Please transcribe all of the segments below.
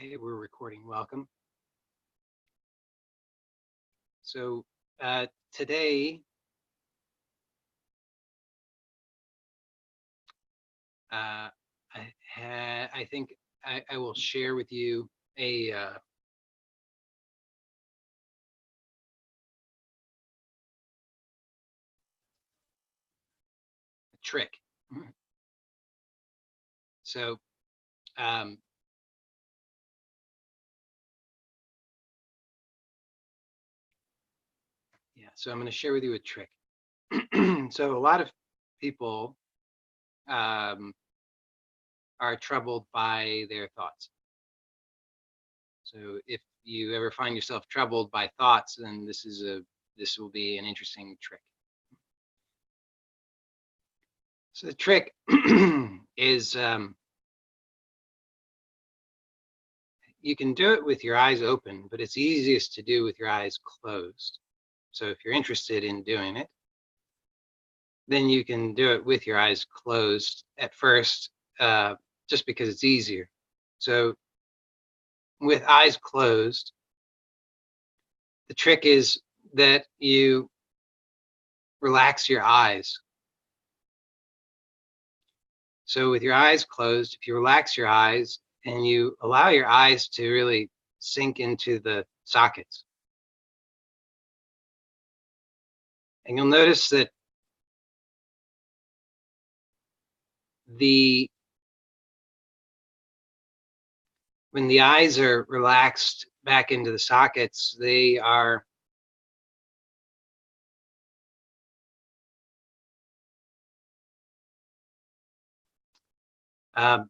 Okay, we're recording. Welcome. So today, I think I will share with you a trick. So um, yeah, so I'm going to share with you a trick. So a lot of people are troubled by their thoughts. So if you ever find yourself troubled by thoughts, then this will be an interesting trick. So the trick is you can do it with your eyes open, but it's easiest to do with your eyes closed. So if you're interested in doing it, then you can do it with your eyes closed at first, just because it's easier. So with eyes closed, the trick is that you relax your eyes. So with your eyes closed, if you relax your eyes and you allow your eyes to really sink into the sockets, and you'll notice that when the eyes are relaxed back into the sockets, they are well,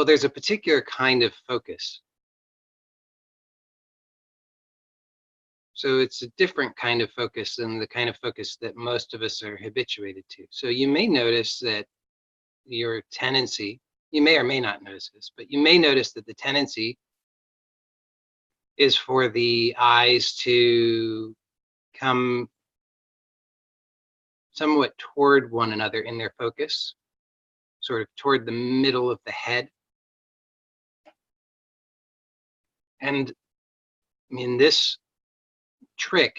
there's a particular kind of focus. So it's a different kind of focus than the kind of focus that most of us are habituated to. So you may notice that your tendency, you may or may not notice this, but you may notice that the tendency is for the eyes to come somewhat toward one another in their focus, sort of toward the middle of the head. And in this trick,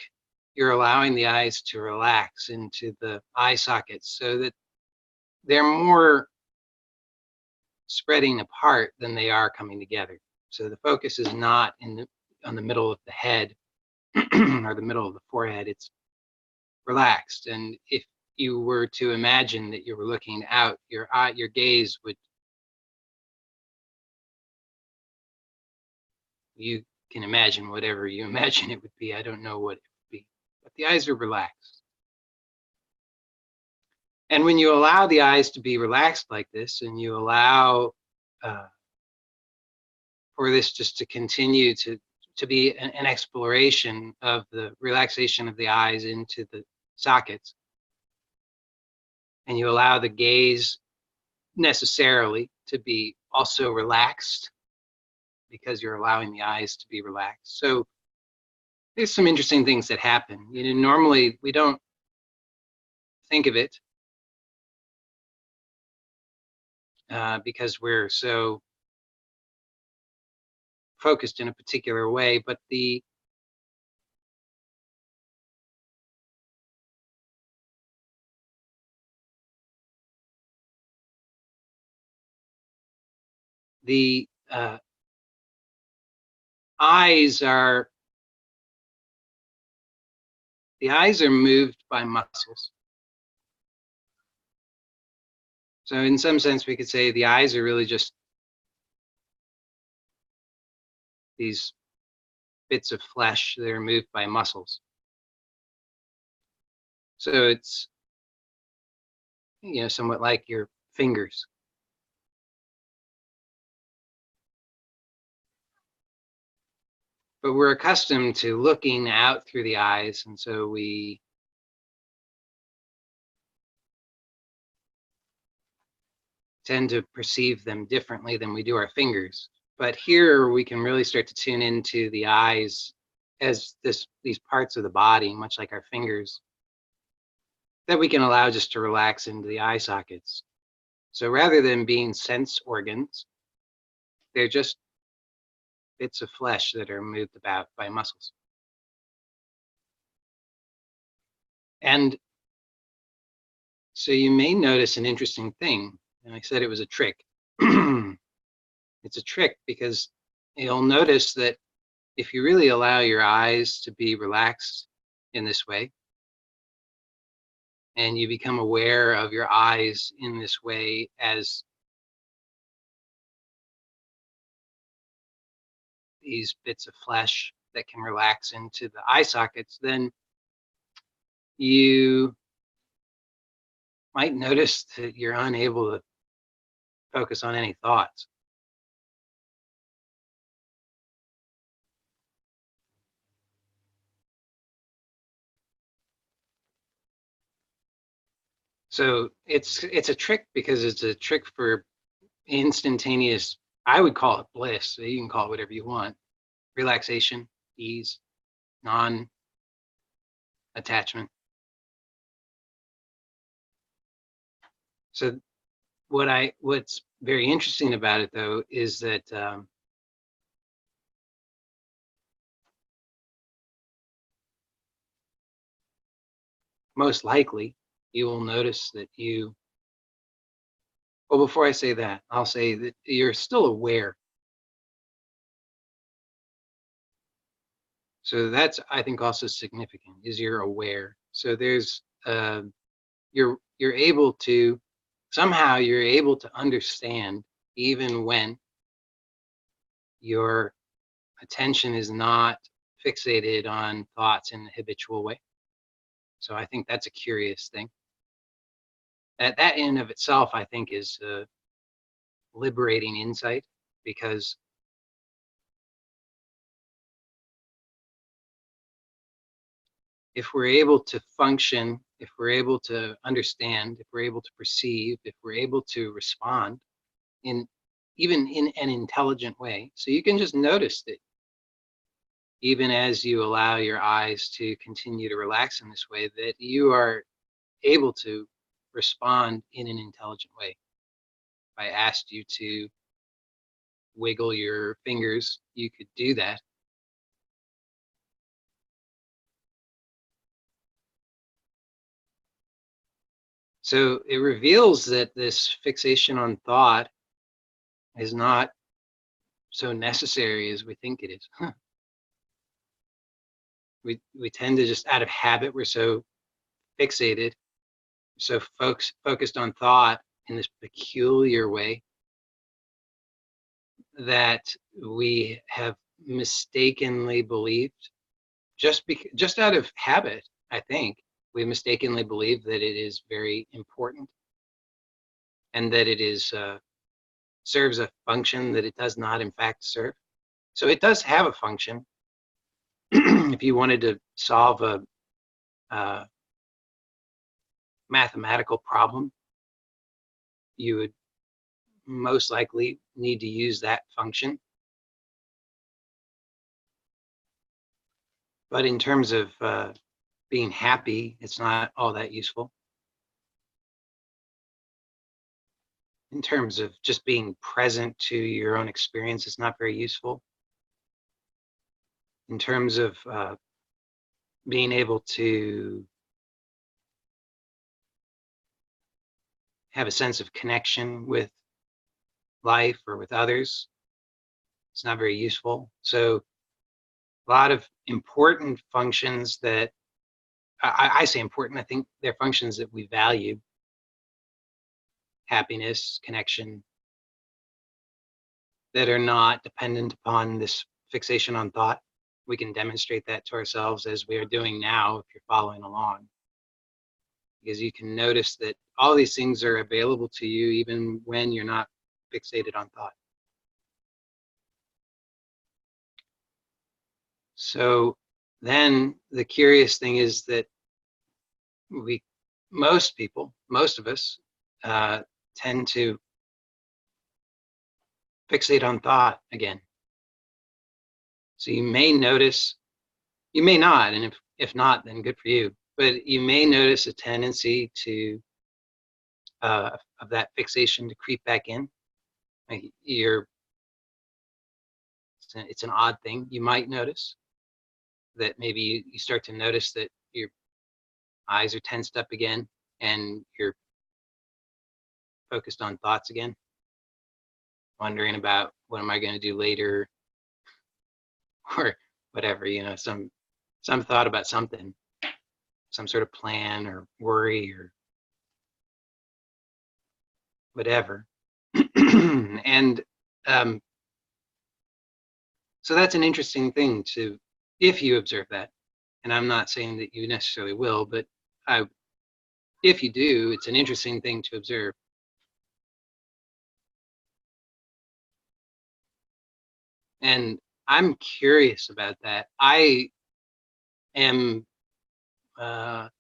you're allowing the eyes to relax into the eye sockets so that they're more spreading apart than they are coming together. So the focus is not on the middle of the head or the middle of the forehead. It's relaxed. And if you were to imagine that you were looking out, your gaze would, you can imagine whatever you imagine it would be. I don't know what it would be, but the eyes are relaxed. And when you allow the eyes to be relaxed like this, and you allow for this just to continue to be an exploration of the relaxation of the eyes into the sockets, and you allow the gaze necessarily to be also relaxed because you're allowing the eyes to be relaxed. So there's some interesting things that happen. You know, normally we don't think of it because we're so focused in a particular way, but the eyes are moved by muscles. So in some sense, we could say the eyes are really just these bits of flesh that are moved by muscles. So it's, you know, somewhat like your fingers. But we're accustomed to looking out through the eyes, and so we tend to perceive them differently than we do our fingers. But here we can really start to tune into the eyes as these parts of the body, much like our fingers, that we can allow just to relax into the eye sockets. So rather than being sense organs, They're just bits of flesh that are moved about by muscles. And so you may notice an interesting thing, and I said it was a trick. It's a trick because you'll notice that if you really allow your eyes to be relaxed in this way, and you become aware of your eyes in this way as these bits of flesh that can relax into the eye sockets, then you might notice that you're unable to focus on any thoughts. So it's a trick because it's a trick for instantaneous, I would call it bliss. So you can call it whatever you want. Relaxation, ease, non-attachment. So what's very interesting about it though is that most likely you will notice that well, before I say that, I'll say that you're still aware. So that's, I think, also significant, is you're aware. So there's you're able to, somehow you're able to understand even when your attention is not fixated on thoughts in the habitual way. So I think that's a curious thing. That in of itself, I think, is liberating insight, because if we're able to function, if we're able to understand, if we're able to perceive, if we're able to respond in even in an intelligent way, so you can just notice that even as you allow your eyes to continue to relax in this way, that you are able to respond in an intelligent way. If I asked you to wiggle your fingers, you could do that. So it reveals that this fixation on thought is not so necessary as we think it is. We tend to just, out of habit, we're so fixated, so focused on thought in this peculiar way that we have mistakenly believed, just out of habit, I think, we mistakenly believe that it is very important and that it is serves a function that it does not in fact serve. So it does have a function. If you wanted to solve a mathematical problem, you would most likely need to use that function. But in terms of being happy, it's not all that useful. In terms of just being present to your own experience, it's not very useful. In terms of being able to have a sense of connection with life or with others, it's not very useful. So a lot of important functions that I say important, I think they're functions that we value: happiness, connection, that are not dependent upon this fixation on thought. We can demonstrate that to ourselves as we are doing now, if you're following along, because you can notice that all these things are available to you even when you're not fixated on thought. So then the curious thing is that most people, most of us, tend to fixate on thought again. So you may notice, you may not, and if not, then good for you, but you may notice a tendency to of that fixation to creep back in. Like it's an odd thing. You might notice that maybe you start to notice that your eyes are tensed up again and you're focused on thoughts again, wondering about what am I going to do later, or whatever, some thought about something, some sort of plan or worry or whatever. And so that's an interesting thing if you observe that. And I'm not saying that you necessarily will, but if you do, it's an interesting thing to observe. And I'm curious about that. I am, from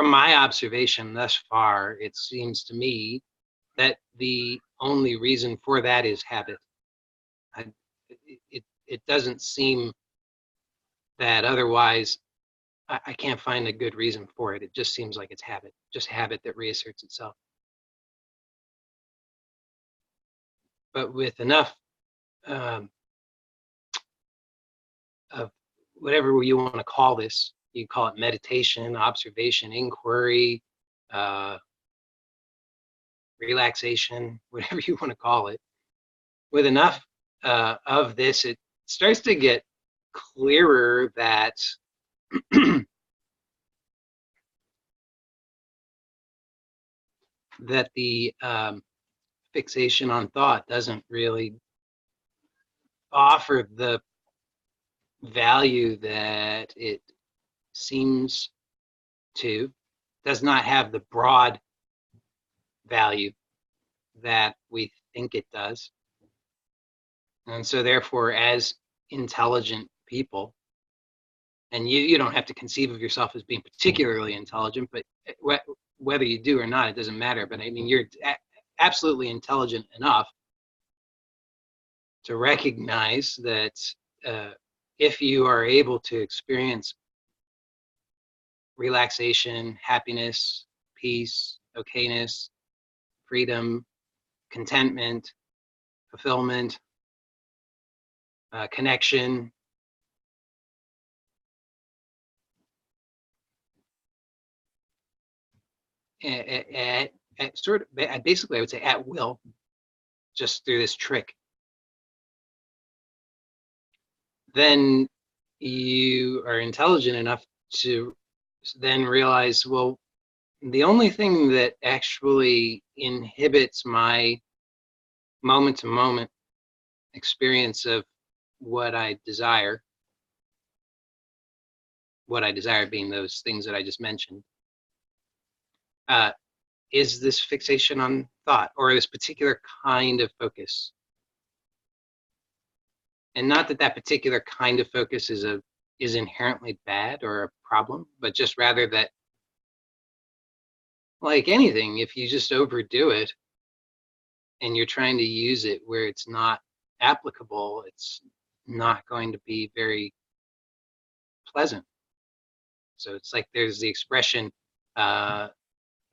my observation thus far, it seems to me that the only reason for that is habit. It doesn't seem that otherwise I can't find a good reason for it. It just seems like it's habit, just habit that reasserts itself. But with enough of whatever you want to call this, you call it meditation, observation, inquiry, relaxation, whatever you want to call it. With enough of this, it starts to get clearer that that the fixation on thought doesn't really offer the value that it seems to, does not have the broad value that we think it does. And so therefore, as intelligent people, and you don't have to conceive of yourself as being particularly intelligent, but whether you do or not, it doesn't matter. But I mean, you're absolutely intelligent enough to recognize that if you are able to experience relaxation, happiness, peace, okayness, freedom, contentment, fulfillment, connection, at sort of, basically, I would say at will, just through this trick, then you are intelligent enough to then realize, well, the only thing that actually inhibits my moment-to-moment experience of what I desire being those things that I just mentioned, is this fixation on thought, or this particular kind of focus. And not that that particular kind of focus is inherently bad or a problem, but just rather that, like anything, if you just overdo it and you're trying to use it where it's not applicable, it's not going to be very pleasant. So it's like there's the expression, how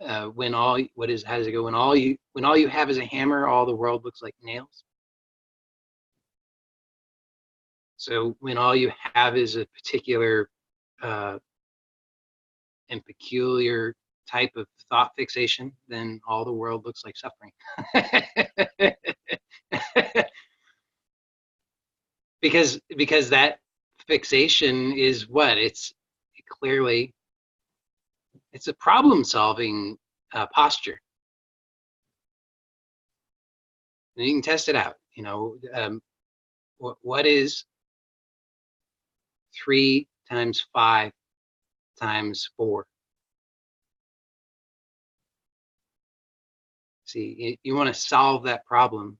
does it go? When all you have is a hammer, all the world looks like nails. So when all you have is a particular and peculiar type of thought fixation, then all the world looks like suffering. because that fixation is what? It's a problem-solving posture. And you can test it out. What is 3 times 5 times 4? See, you want to solve that problem,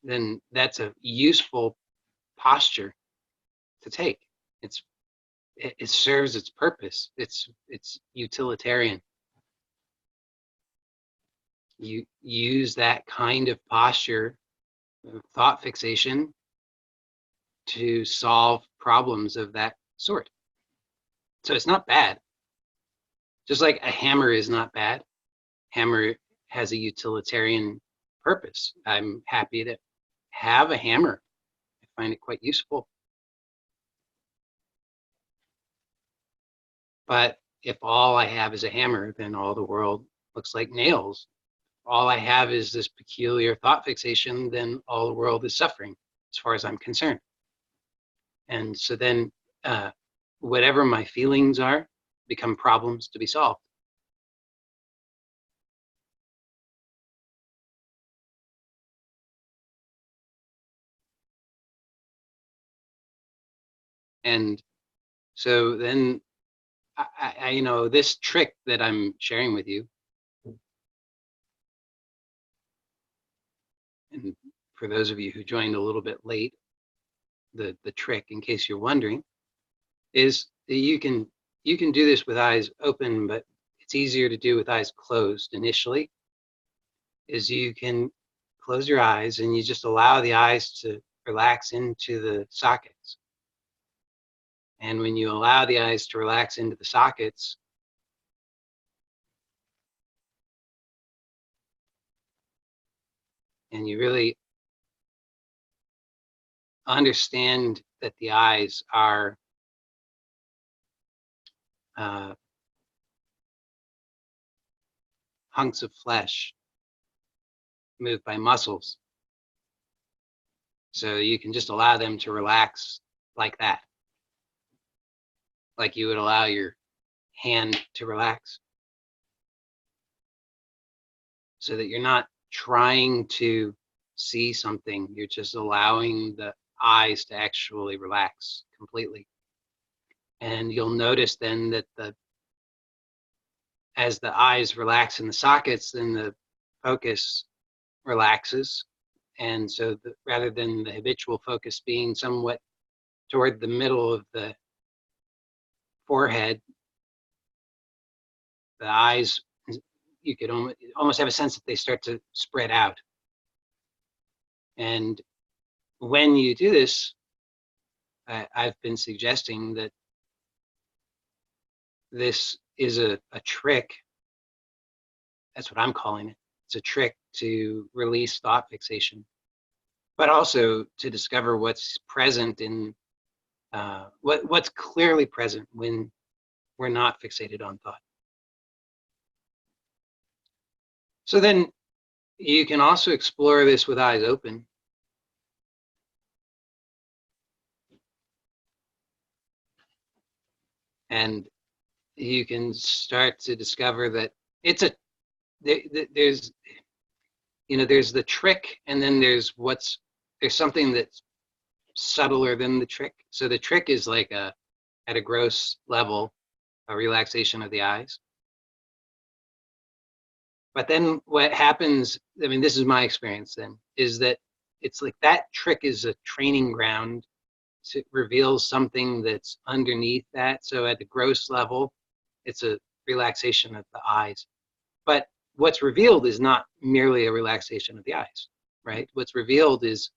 then that's a useful posture to take. It serves its purpose. It's utilitarian. You use that kind of posture, thought fixation, to solve problems of that sort. So it's not bad. Just like a hammer is not bad. hammer has a utilitarian purpose. I'm happy to have a hammer. I find it quite useful. But if all I have is a hammer, then all the world looks like nails. All I have is this peculiar thought fixation, then all the world is suffering, as far as I'm concerned. And so then whatever my feelings are become problems to be solved. And so then you know, this trick that I'm sharing with you, and for those of you who joined a little bit late, the trick, in case you're wondering, is that you can do this with eyes open, but it's easier to do with eyes closed initially. Is you can close your eyes and you just allow the eyes to relax into the sockets. And when you allow the eyes to relax into the sockets, and you really understand that the eyes are hunks of flesh moved by muscles. So you can just allow them to relax like that, like you would allow your hand to relax, so that you're not trying to see something, you're just allowing the eyes to actually relax completely. And you'll notice then that as the eyes relax in the sockets, then the focus relaxes. And so rather than the habitual focus being somewhat toward the middle of the forehead, the eyes, you could almost have a sense that they start to spread out. And when you do this, I've been suggesting that this is a trick. That's what I'm calling it. It's a trick to release thought fixation, but also to discover what's present in what's clearly present when we're not fixated on thought. So then you can also explore this with eyes open. And you can start to discover that it's there's the trick, and then there's something that's subtler than the trick. So the trick is like at a gross level, a relaxation of the eyes. But then what happens, I mean, this is my experience then, is that it's like that trick is a training ground to reveal something that's underneath that. So at the gross level, it's a relaxation of the eyes. But what's revealed is not merely a relaxation of the eyes, right? What's revealed is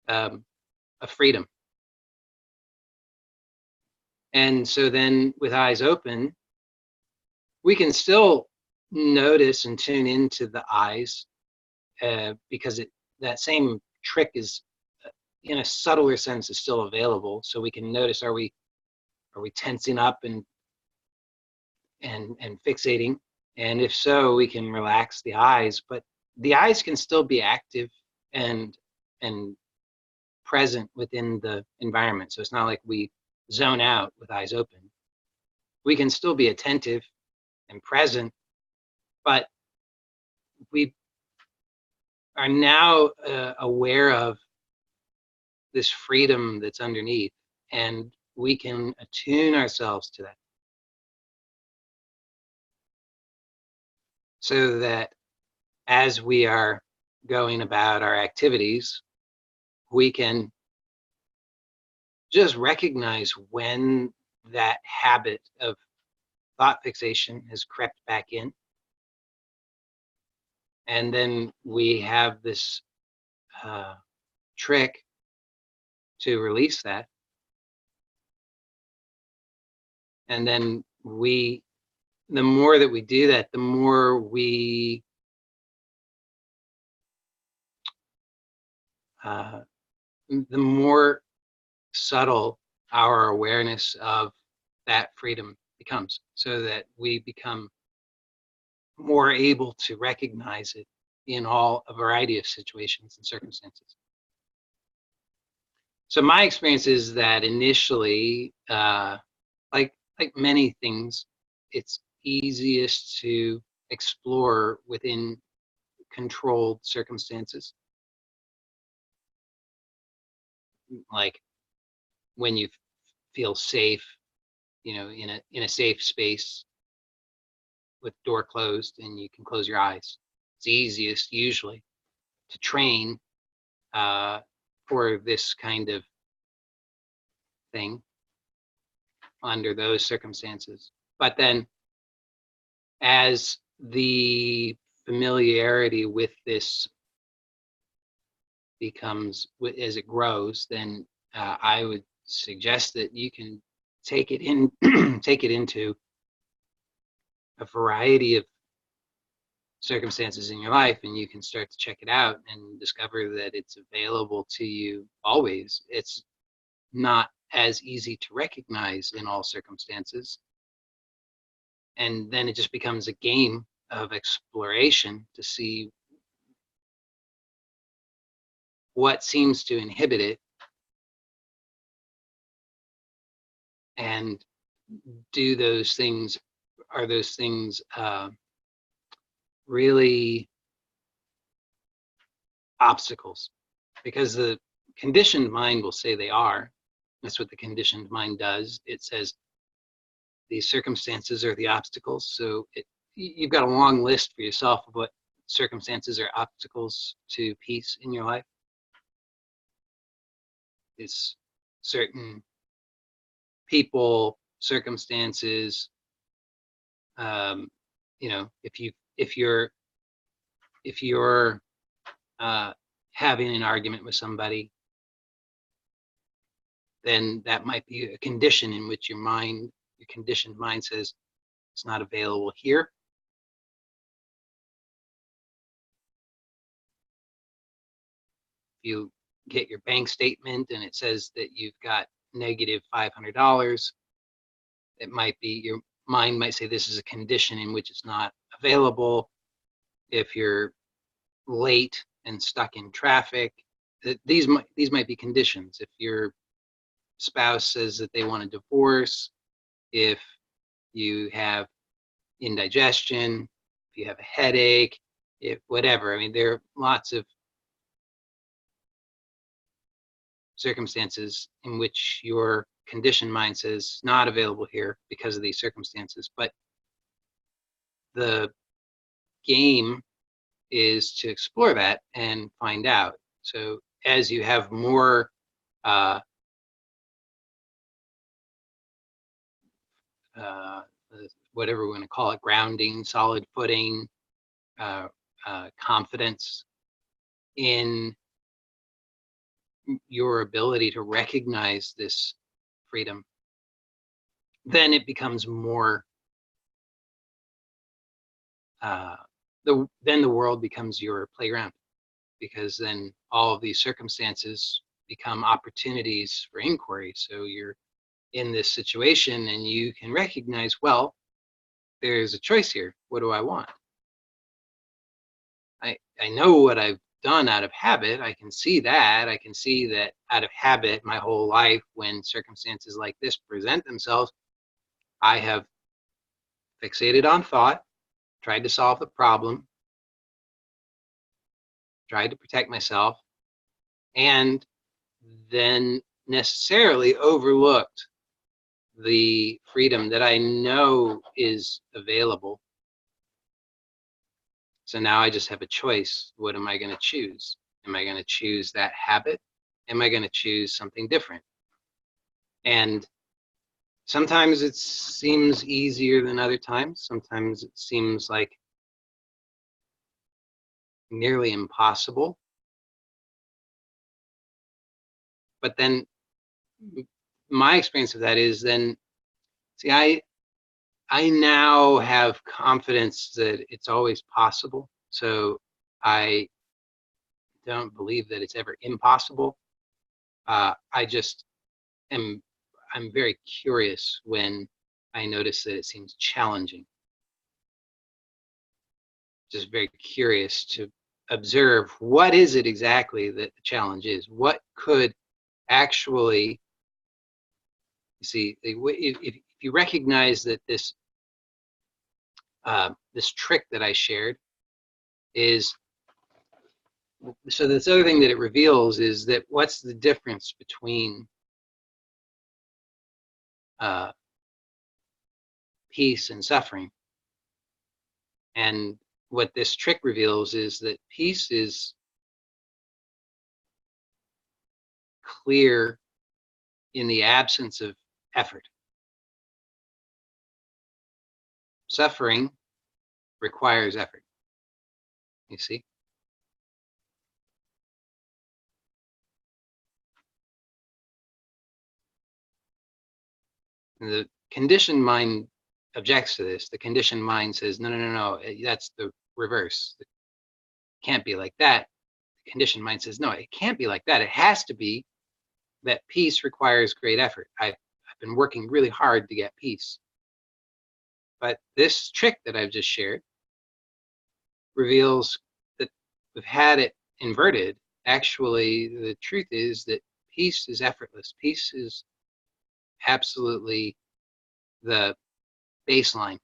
a freedom. And so then with eyes open, we can still notice and tune into the eyes because that same trick is, in a subtler sense, is still available. So we can notice, are we tensing up and fixating? And if so, we can relax the eyes, but the eyes can still be active and present within the environment. So it's not like we zone out with eyes open. We can still be attentive and present, but we are now aware of this freedom that's underneath, and we can attune ourselves to that, so that as we are going about our activities, we can just recognize when that habit of thought fixation has crept back in. And then we have this trick to release that. And then we the more that we do that, the more the more subtle our awareness of that freedom becomes, so that we become more able to recognize it in a variety of situations and circumstances. So my experience is that initially, like many things, it's easiest to explore within controlled circumstances, like when you feel safe, in a safe space with door closed and you can close your eyes. It's easiest usually to train for this kind of thing under those circumstances. But then as the familiarity with this becomes, as it grows, then I would suggest that you can take it into a variety of circumstances in your life, and you can start to check it out and discover that it's available to you always. It's not as easy to recognize in all circumstances, and then it just becomes a game of exploration to see what seems to inhibit it, and do those things, are those things really obstacles? Because the conditioned mind will say they are. That's what the conditioned mind does. It says these circumstances are the obstacles. So you've got a long list for yourself of what circumstances are obstacles to peace in your life. It's certain people, circumstances. If you're having an argument with somebody, then that might be a condition in which your conditioned mind says it's not available here. If you get your bank statement and it says that you've got negative $500, it might be, your mind might say this is a condition in which it's not available. If you're late and stuck in traffic, these might be conditions. If your spouse says that they want a divorce, if you have indigestion, if you have a headache, if whatever. I mean, there are lots of circumstances in which your conditioned mind says not available here because of these circumstances. But the game is to explore that and find out. So as you have more whatever we want to call it, grounding, solid footing, confidence in your ability to recognize this freedom, then it becomes more, then the world becomes your playground, because then all of these circumstances become opportunities for inquiry. So you're in this situation and you can recognize, well, there's a choice here. What do I want? I know what I've done out of habit. I can see that. I can see that out of habit, my whole life, when circumstances like this present themselves, I have fixated on thought, tried to solve the problem, tried to protect myself, and then necessarily overlooked the freedom that I know is available. So now I just have a choice. What am I going to choose? Am I going to choose that habit? Am I going to choose something different? And sometimes it seems easier than other times. Sometimes it seems like nearly impossible. But then my experience of that is, then, see, I now have confidence that it's always possible. So I don't believe that it's ever impossible. I just I'm very curious when I notice that it seems challenging. Just very curious to observe what is it exactly that the challenge is. What could actually, you see, if you recognize that this this trick that I shared is, so this other thing that it reveals is that what's the difference between uh, peace and suffering? And what this trick reveals is that peace is clear in the absence of effort. Suffering requires effort, you see? And the conditioned mind objects to this. The conditioned mind says, no, no, no, no, that's the reverse. It can't be like that. The conditioned mind says, no, it can't be like that. It has to be that peace requires great effort. I've been working really hard to get peace. But this trick that I've just shared reveals that we've had it inverted. Actually, the truth is that peace is effortless. Peace is absolutely the baseline.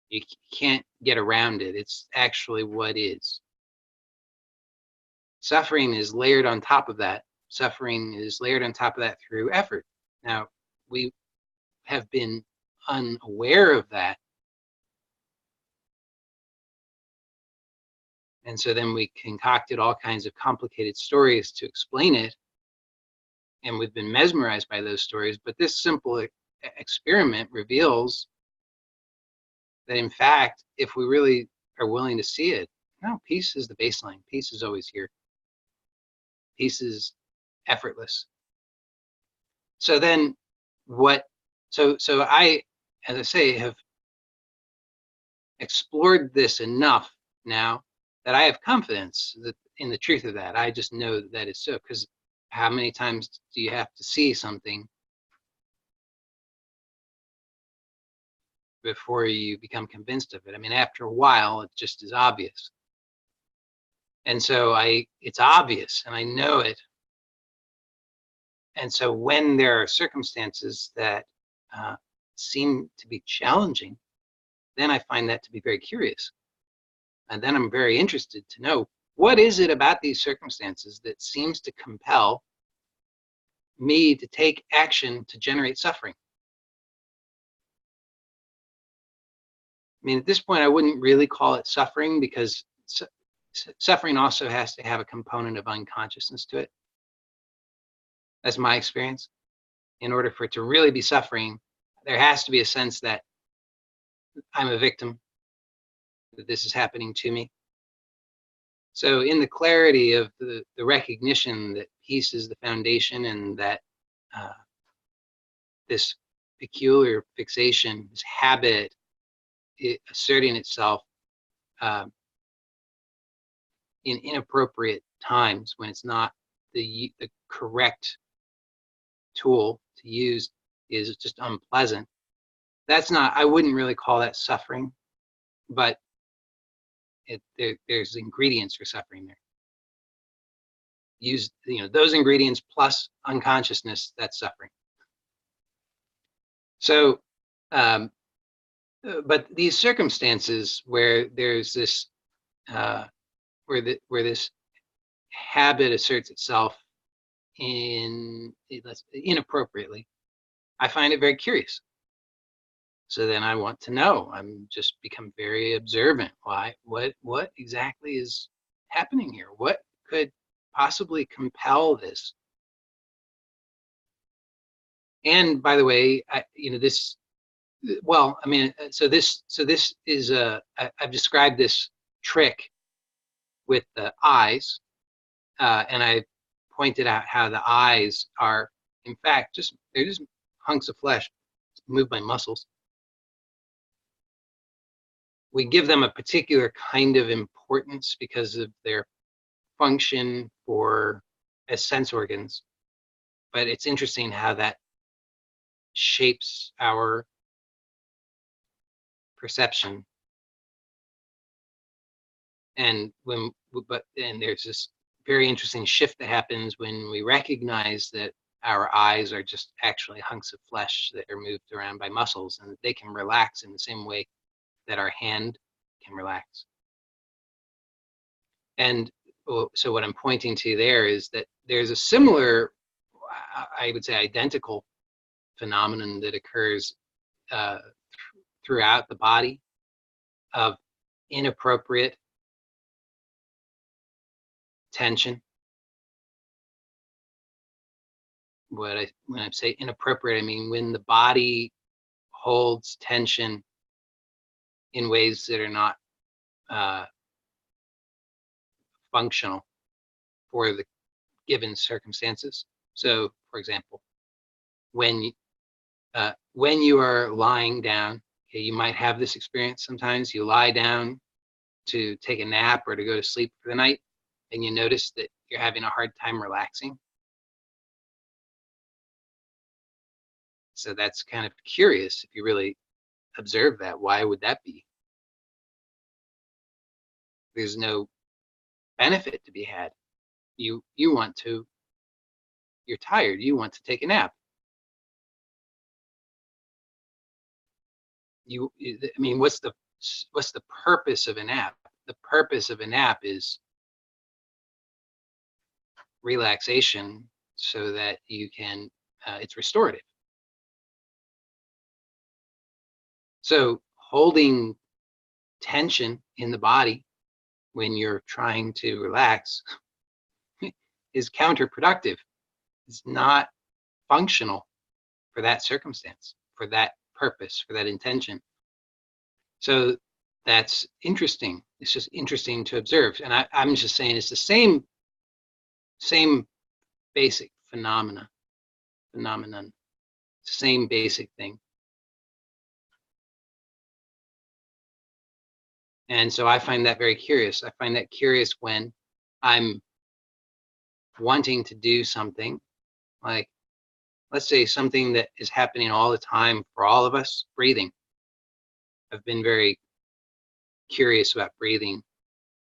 You can't get around it. It's actually what is. Suffering is layered on top of that. Suffering is layered on top of that through effort. Now, we have been unaware of that. And so then we concocted all kinds of complicated stories to explain it. And we've been mesmerized by those stories. But this simple experiment reveals that, in fact, if we really are willing to see it, no, peace is the baseline. Peace is always here. Peace is effortless. So then so I, as I say, have explored this enough now that I have confidence that in the truth of that. I just know that that is so, because how many times do you have to see something before you become convinced of it? I mean, after a while, it just is obvious. And so it's obvious and I know it. And so when there are circumstances that seem to be challenging, then I find that to be very curious. And then I'm very interested to know, what is it about these circumstances that seems to compel me to take action to generate suffering? I mean, at this point, I wouldn't really call it suffering, because suffering also has to have a component of unconsciousness to it. That's my experience. In order for it to really be suffering, there has to be a sense that I'm a victim, that this is happening to me. So in the clarity of the recognition that peace is the foundation, and that this peculiar fixation, this habit, asserting itself in inappropriate times when it's not the correct tool to use, is just unpleasant. That's not, I wouldn't really call that suffering, but there's ingredients for suffering there. Use, those ingredients plus unconsciousness, that's suffering. So, but these circumstances where there's this, where this habit asserts itself inappropriately, I find it very curious. So then I want to know. I'm just become very observant. Why? What exactly is happening here? What could possibly compel this? And by the way, this. Well, I mean, so this is I've described this trick with the eyes, and I pointed out how the eyes are, in fact, they're just hunks of flesh. move my muscles. We give them a particular kind of importance because of their function as sense organs. But it's interesting how that shapes our perception. And there's this very interesting shift that happens when we recognize that our eyes are just actually hunks of flesh that are moved around by muscles, and that they can relax in the same way that our hand can relax. And so what I'm pointing to there is that there's a similar, I would say identical phenomenon that occurs throughout the body of inappropriate tension. When I say inappropriate, I mean when the body holds tension in ways that are not functional for the given circumstances. So, for example, when you are lying down, okay, you might have this experience sometimes. You lie down to take a nap or to go to sleep for the night, and you notice that you're having a hard time relaxing. So that's kind of curious if you really observe that. Why would that be? There's no benefit to be had. You're tired, you want to take a nap. I mean, what's the purpose of a nap? The purpose of a nap is relaxation, so that you can, it's restorative. So holding tension in the body when you're trying to relax is counterproductive. It's not functional for that circumstance, for that purpose, for that intention. So that's interesting. It's just interesting to observe. And I'm just saying it's the same basic phenomenon, same basic thing. And so I find that very curious. I find that curious when I'm wanting to do something, like, let's say something that is happening all the time for all of us, breathing. I've been very curious about breathing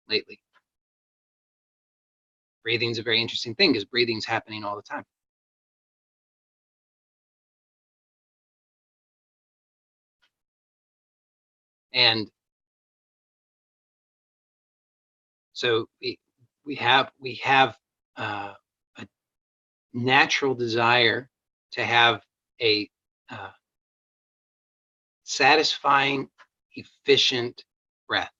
lately. Breathing's a very interesting thing because breathing's happening all the time. And so we have a natural desire to have a satisfying, efficient breath,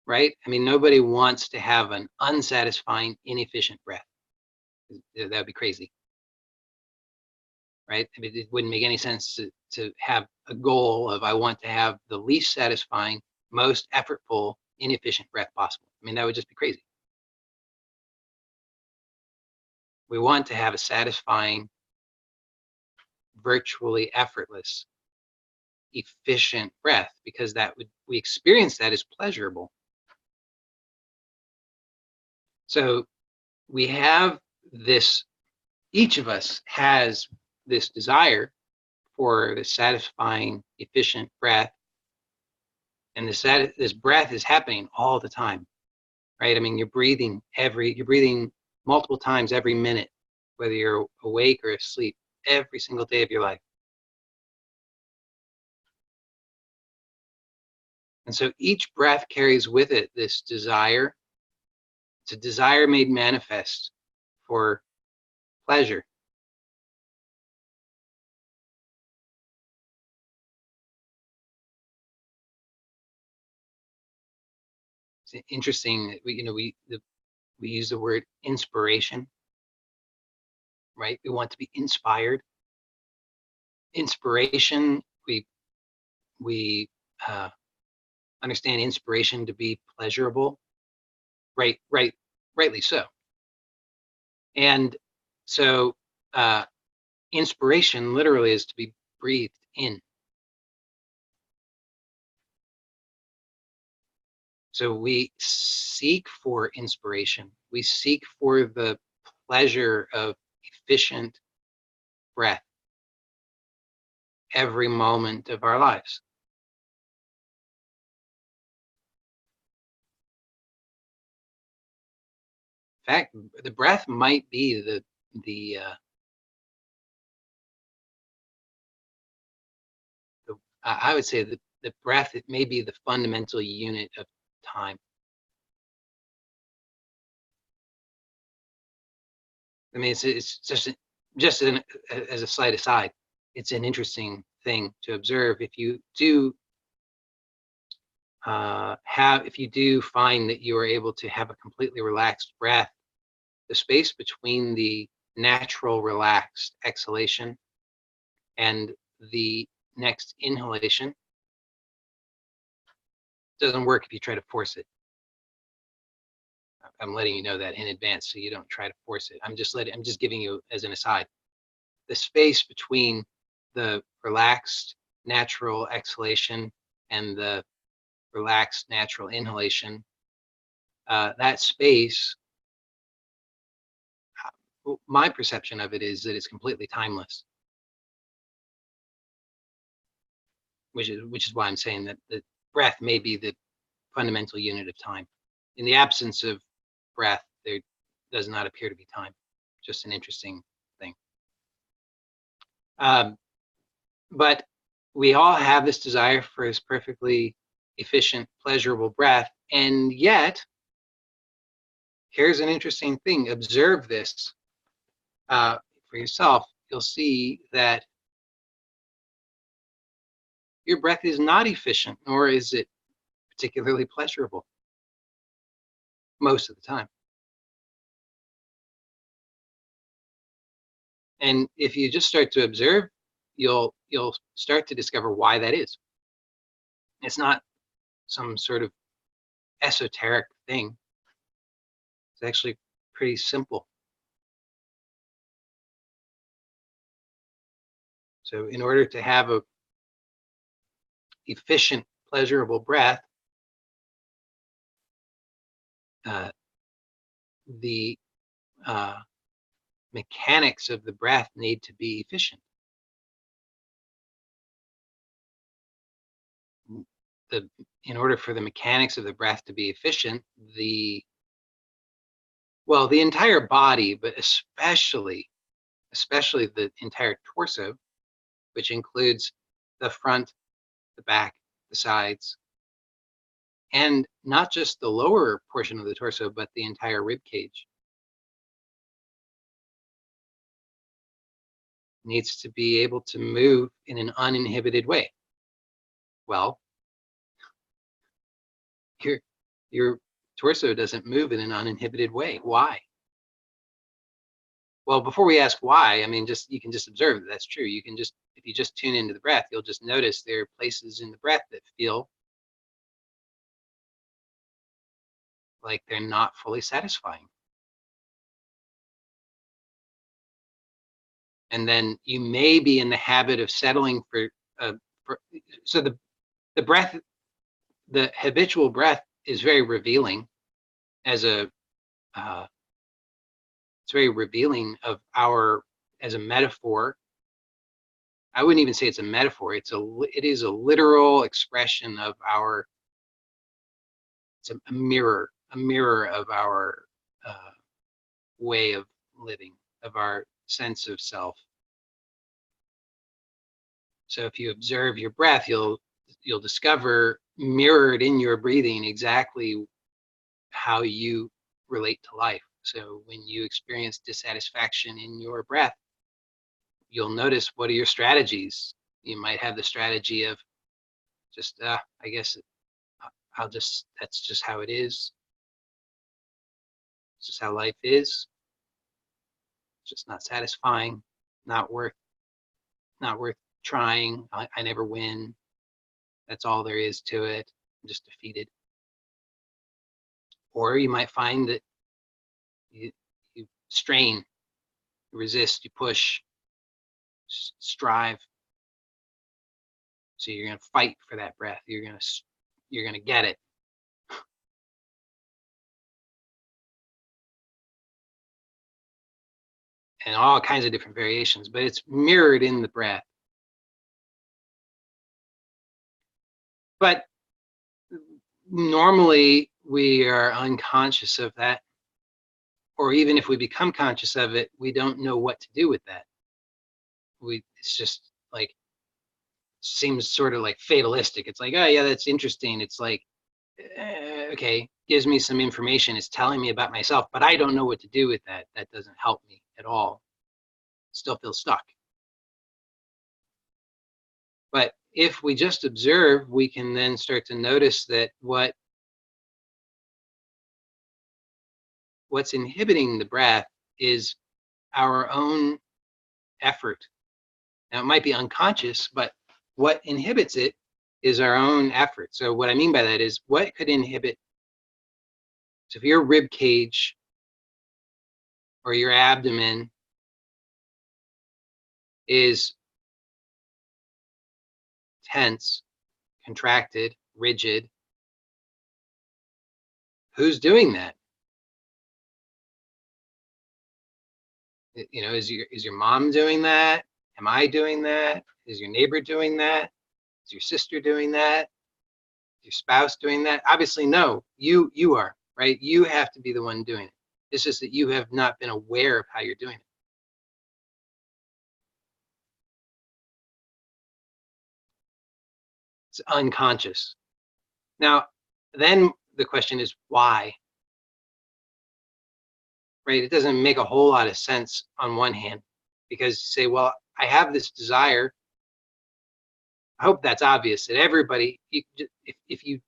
right? I mean, nobody wants to have an unsatisfying, inefficient breath. That would be crazy, right? I mean, it wouldn't make any sense to have a goal of, I want to have the least satisfying, most effortful, inefficient breath possible. I mean, that would just be crazy. We want to have a satisfying, virtually effortless, efficient breath, because we experience that as pleasurable. So we have this, each of us has this desire for the satisfying, efficient breath. And this breath is happening all the time, right? I mean, you're breathing multiple times every minute, whether you're awake or asleep, every single day of your life. And so each breath carries with it this desire. It's a desire made manifest for pleasure. It's interesting that we use the word inspiration, right? We want to be inspired. Inspiration, we understand inspiration to be pleasurable, rightly so. And so inspiration literally is to be breathed in. So we seek for inspiration. We seek for the pleasure of efficient breath every moment of our lives. In fact, the breath might be I would say the breath, it may be the fundamental unit of time. I mean, it's just as a slight aside, it's an interesting thing to observe. If you do find that you are able to have a completely relaxed breath, the space between the natural relaxed exhalation and the next inhalation doesn't work if you try to force it. I'm letting you know that in advance so you don't try to force it. I'm just giving you as an aside. The space between the relaxed natural exhalation and the relaxed natural inhalation, that space, my perception of it is that it's completely timeless, which is why I'm saying that the breath may be the fundamental unit of time. In the absence of breath, there does not appear to be time. Just an interesting thing. But we all have this desire for this perfectly efficient, pleasurable breath, and yet, here's an interesting thing. Observe this for yourself. You'll see that your breath is not efficient, nor is it particularly pleasurable most of the time. And if you just start to observe, you'll start to discover why that is. It's not some sort of esoteric thing. It's actually pretty simple. So in order to have a efficient, pleasurable breath, the mechanics of the breath need to be efficient. In order for the mechanics of the breath to be efficient, the entire body, but especially the entire torso, which includes the front, the back, the sides, and not just the lower portion of the torso, but the entire rib cage, needs to be able to move in an uninhibited way. Well, your torso doesn't move in an uninhibited way. Why? Well, before we ask why, I mean, you can just observe that that's true. If you just tune into the breath, you'll just notice there are places in the breath that feel like they're not fully satisfying. And then you may be in the habit of settling so the breath, the habitual breath is very revealing as it's very revealing of as a metaphor. I wouldn't even say it's a metaphor. It is a literal expression of it's a mirror of our way of living, of our sense of self. So if you observe your breath, you'll discover mirrored in your breathing exactly how you relate to life. So when you experience dissatisfaction in your breath, you'll notice what are your strategies. You might have the strategy of just, I guess that's just how it is. It's just how life is. It's just not satisfying, not worth trying. I never win. That's all there is to it. I'm just defeated. Or you might find that you strain, you resist, you push, strive, So you're going to fight for that breath. You're going to get it. And all kinds of different variations, but it's mirrored in the breath. But normally we are unconscious of that, or even if we become conscious of it, we don't know what to do with that. It's just like, seems sort of like fatalistic. It's like, oh yeah, that's interesting. It's like, okay, gives me some information. It's telling me about myself, but I don't know what to do with that. That doesn't help me at all. Still feel stuck. But if we just observe, we can then start to notice that what's inhibiting the breath is our own effort. Now, it might be unconscious, but what inhibits it is our own effort. So what I mean by that is, what could inhibit, so if your rib cage or your abdomen is tense, contracted, rigid, who's doing that? You know, is your mom doing that? Am I doing that? Is your neighbor doing that? Is your sister doing that? Is your spouse doing that? Obviously, no. You are, right? You have to be the one doing it. It's just that you have not been aware of how you're doing it. It's unconscious. Now, then the question is why? Right? It doesn't make a whole lot of sense on one hand, because you say, well, I have this desire. I hope that's obvious that everybody, if you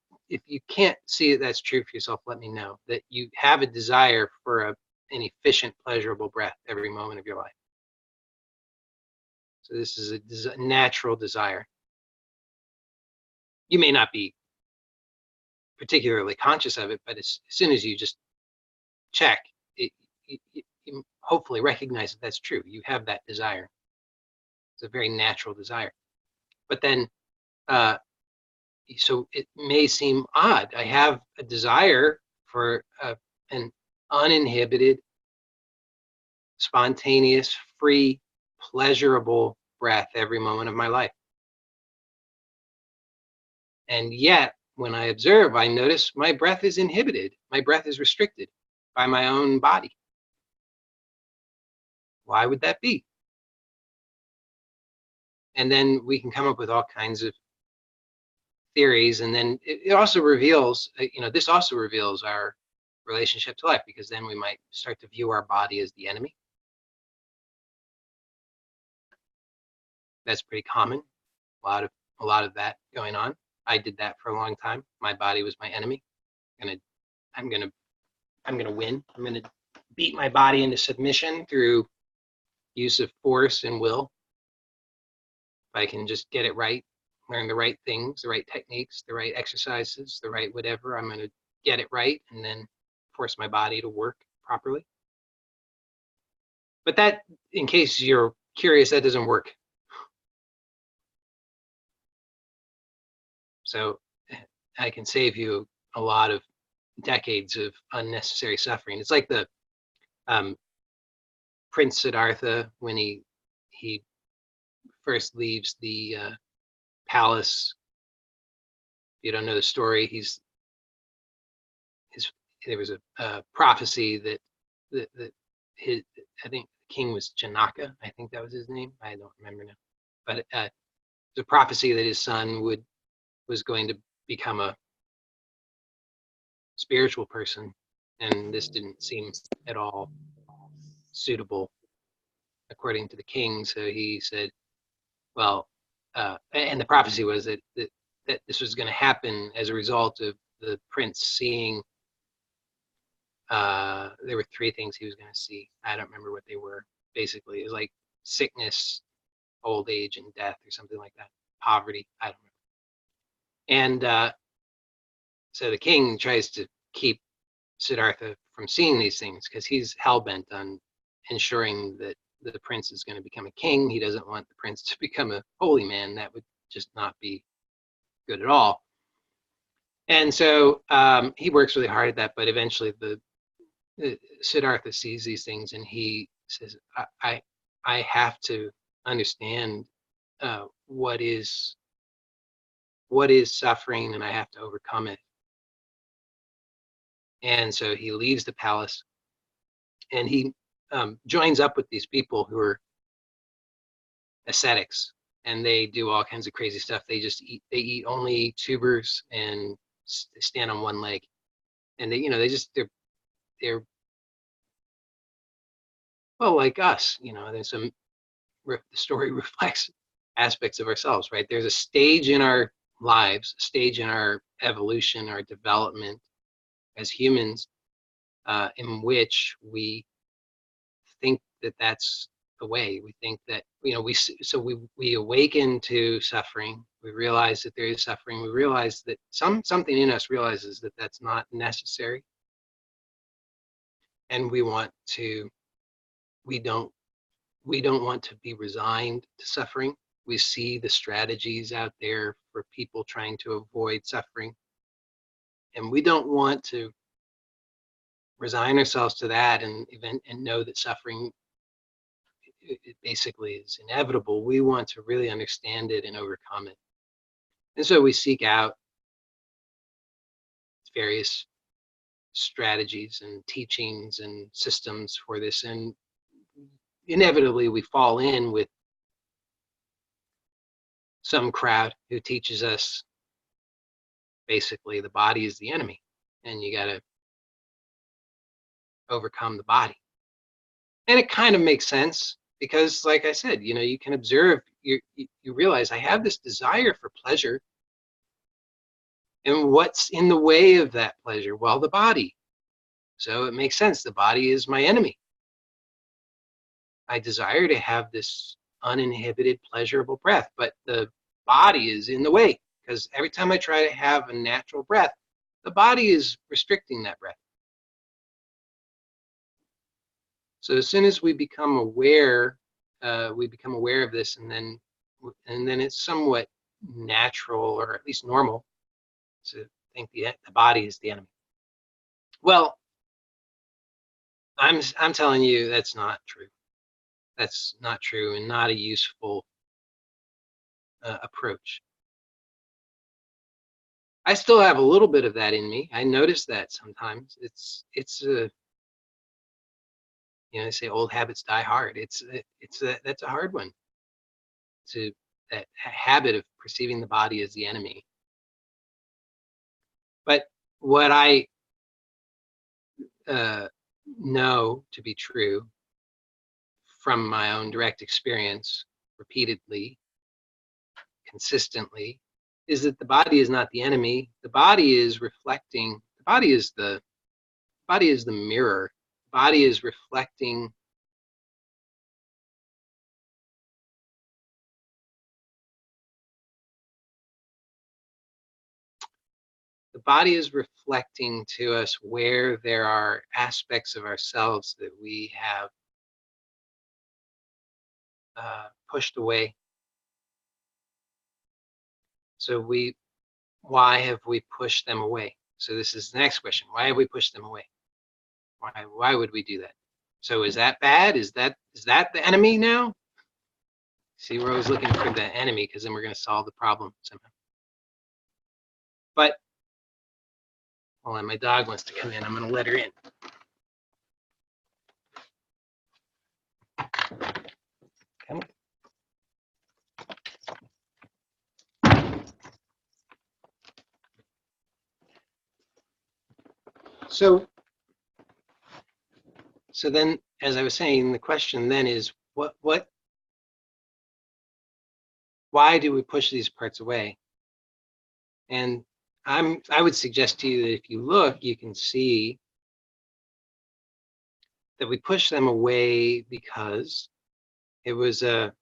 can't see that that's true for yourself, let me know that you have a desire for an efficient, pleasurable breath every moment of your life. So this is a natural desire. You may not be particularly conscious of it, but as soon as you just check, you hopefully recognize that that's true. You have that desire. It's a very natural desire. But then, so it may seem odd. I have a desire for an uninhibited, spontaneous, free, pleasurable breath every moment of my life. And yet, when I observe, I notice my breath is inhibited. My breath is restricted by my own body. Why would that be? And then we can come up with all kinds of theories. And then it also reveals, this also reveals our relationship to life, because then we might start to view our body as the enemy. That's pretty common. A lot of that going on. I did that for a long time. My body was my enemy. I'm gonna win. I'm gonna beat my body into submission through use of force and will. If I can just get it right, learn the right things, the right techniques, the right exercises, the right whatever, I'm gonna get it right and then force my body to work properly. But that, in case you're curious, that doesn't work. So I can save you a lot of decades of unnecessary suffering. It's like the Prince Siddhartha, when he first leaves the palace. If you don't know the story, there was a prophecy that his, I think the king was Janaka. I think that was his name. I don't remember now. But the prophecy that his son was going to become a spiritual person, and this didn't seem at all suitable according to the king. So he said, well, and the prophecy was that this was going to happen as a result of the prince seeing, there were three things he was going to see. I don't remember what they were. Basically, it was like sickness, old age, and death, or something like that. Poverty, I don't remember. And so the king tries to keep Siddhartha from seeing these things, because he's hell-bent on ensuring that the prince is going to become a king. He doesn't want the prince to become a holy man. That would just not be good at all. And so he works really hard at that, but eventually Siddhartha sees these things and he says, I have to understand what is suffering, and I have to overcome it. And so he leaves the palace and he joins up with these people who are ascetics, and they do all kinds of crazy stuff. They eat only tubers and stand on one leg, and they're well, like us. There's the story reflects aspects of ourselves, right? There's a stage in our lives, a stage in our evolution, our development as humans, in which we think that that's the way. We think that we awaken to suffering. We realize that there is suffering. We realize that something in us realizes that that's not necessary, and we don't want to be resigned to suffering. We see the strategies out there for people trying to avoid suffering, and we don't want to resign ourselves to that and know that suffering it basically is inevitable. We want to really understand it and overcome it. And so we seek out various strategies and teachings and systems for this. And inevitably we fall in with some crowd who teaches us basically the body is the enemy and you got to overcome the body. And it kind of makes sense because, like I said, you can observe, you realize I have this desire for pleasure. And what's in the way of that pleasure? Well, the body. So it makes sense. The body is my enemy. I desire to have this uninhibited, pleasurable breath, but the body is in the way because every time I try to have a natural breath, the body is restricting that breath. So as soon as we become aware of this, and then it's somewhat natural, or at least normal, to think the body is the enemy. Well, I'm telling you that's not true. That's not true, and not a useful approach. I still have a little bit of that in me. I notice that sometimes. It's they say old habits die hard. That's a hard one. That habit of perceiving the body as the enemy. But what I know to be true from my own direct experience, repeatedly, consistently, is that the body is not the enemy. The body is reflecting. The body is the mirror. The body is reflecting to us where there are aspects of ourselves that we have pushed away. So why have we pushed them away? So this is the next question. Why have we pushed them away? Why would we do that? So is that bad? Is that the enemy now? See, we're always looking for the enemy because then we're going to solve the problem somehow. But hold on, my dog wants to come in. I'm going to let her in. Come on. So then, as I was saying, the question then is, why do we push these parts away? And I would suggest to you that if you look, you can see that we push them away because it was it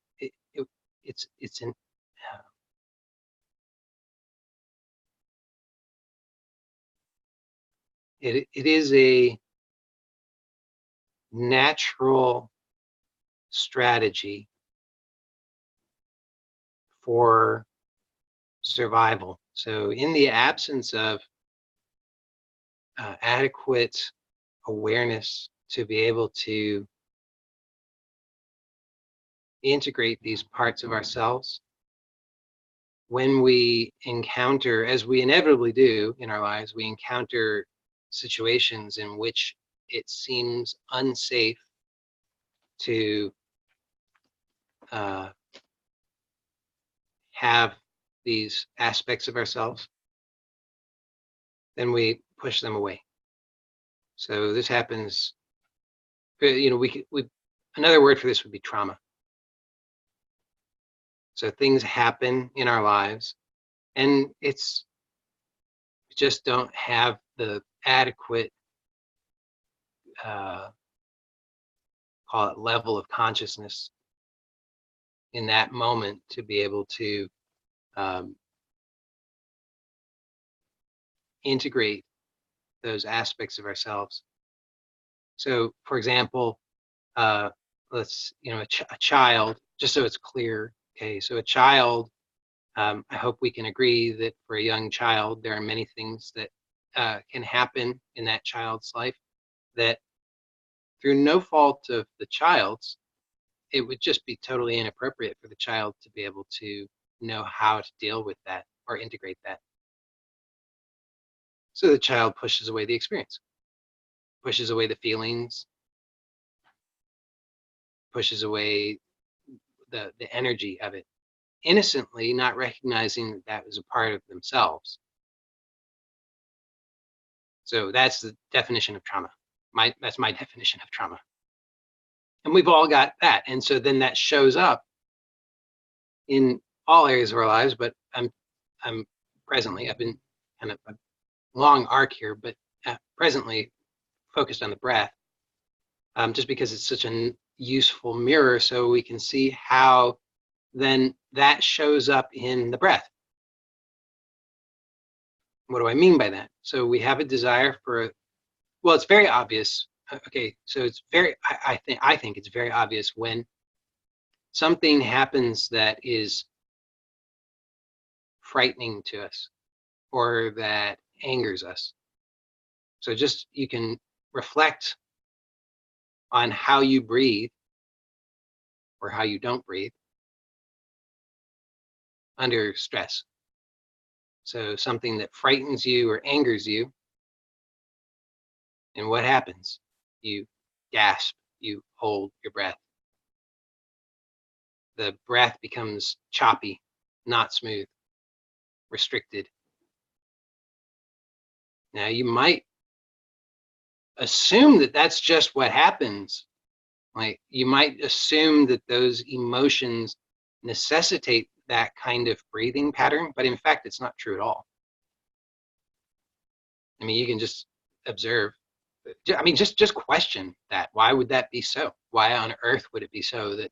is a natural strategy for survival. So in the absence of adequate awareness to be able to integrate these parts of ourselves, when we encounter, as we inevitably do in our lives, we encounter situations in which it seems unsafe to uh, have these aspects of ourselves, then we push them away. So this happens, we another word for this would be trauma. So things happen in our lives, and it's we just don't have the adequate uh, call it level of consciousness in that moment to be able to um, integrate those aspects of ourselves. So, for example, let's a child. Just so it's clear, okay. So a child. I hope we can agree that for a young child, there are many things that can happen in that child's life that, through no fault of the child's, it would just be totally inappropriate for the child to be able to know how to deal with that or integrate that. So the child pushes away the experience, pushes away the feelings, pushes away the energy of it, innocently not recognizing that that was a part of themselves. So that's the definition of trauma. That's my definition of trauma. And we've all got that. And so then that shows up in all areas of our lives, but I'm presently, I've been kind of a long arc here, but presently focused on the breath, just because it's such a useful mirror, so we can see how then that shows up in the breath. What do I mean by that? So we have a desire for, well, it's very obvious. Okay, so it's very, I think it's very obvious when something happens that is frightening to us or that angers us. So just you can reflect on how you breathe or how you don't breathe under stress. So something that frightens you or angers you, and what happens? You gasp, you hold your breath. The breath becomes choppy, not smooth, restricted. Now you might assume that that's just what happens. Like you might assume that those emotions necessitate that kind of breathing pattern, but in fact, it's not true at all. I mean, you can just observe. I mean, just question that. Why would that be so? Why on earth would it be so that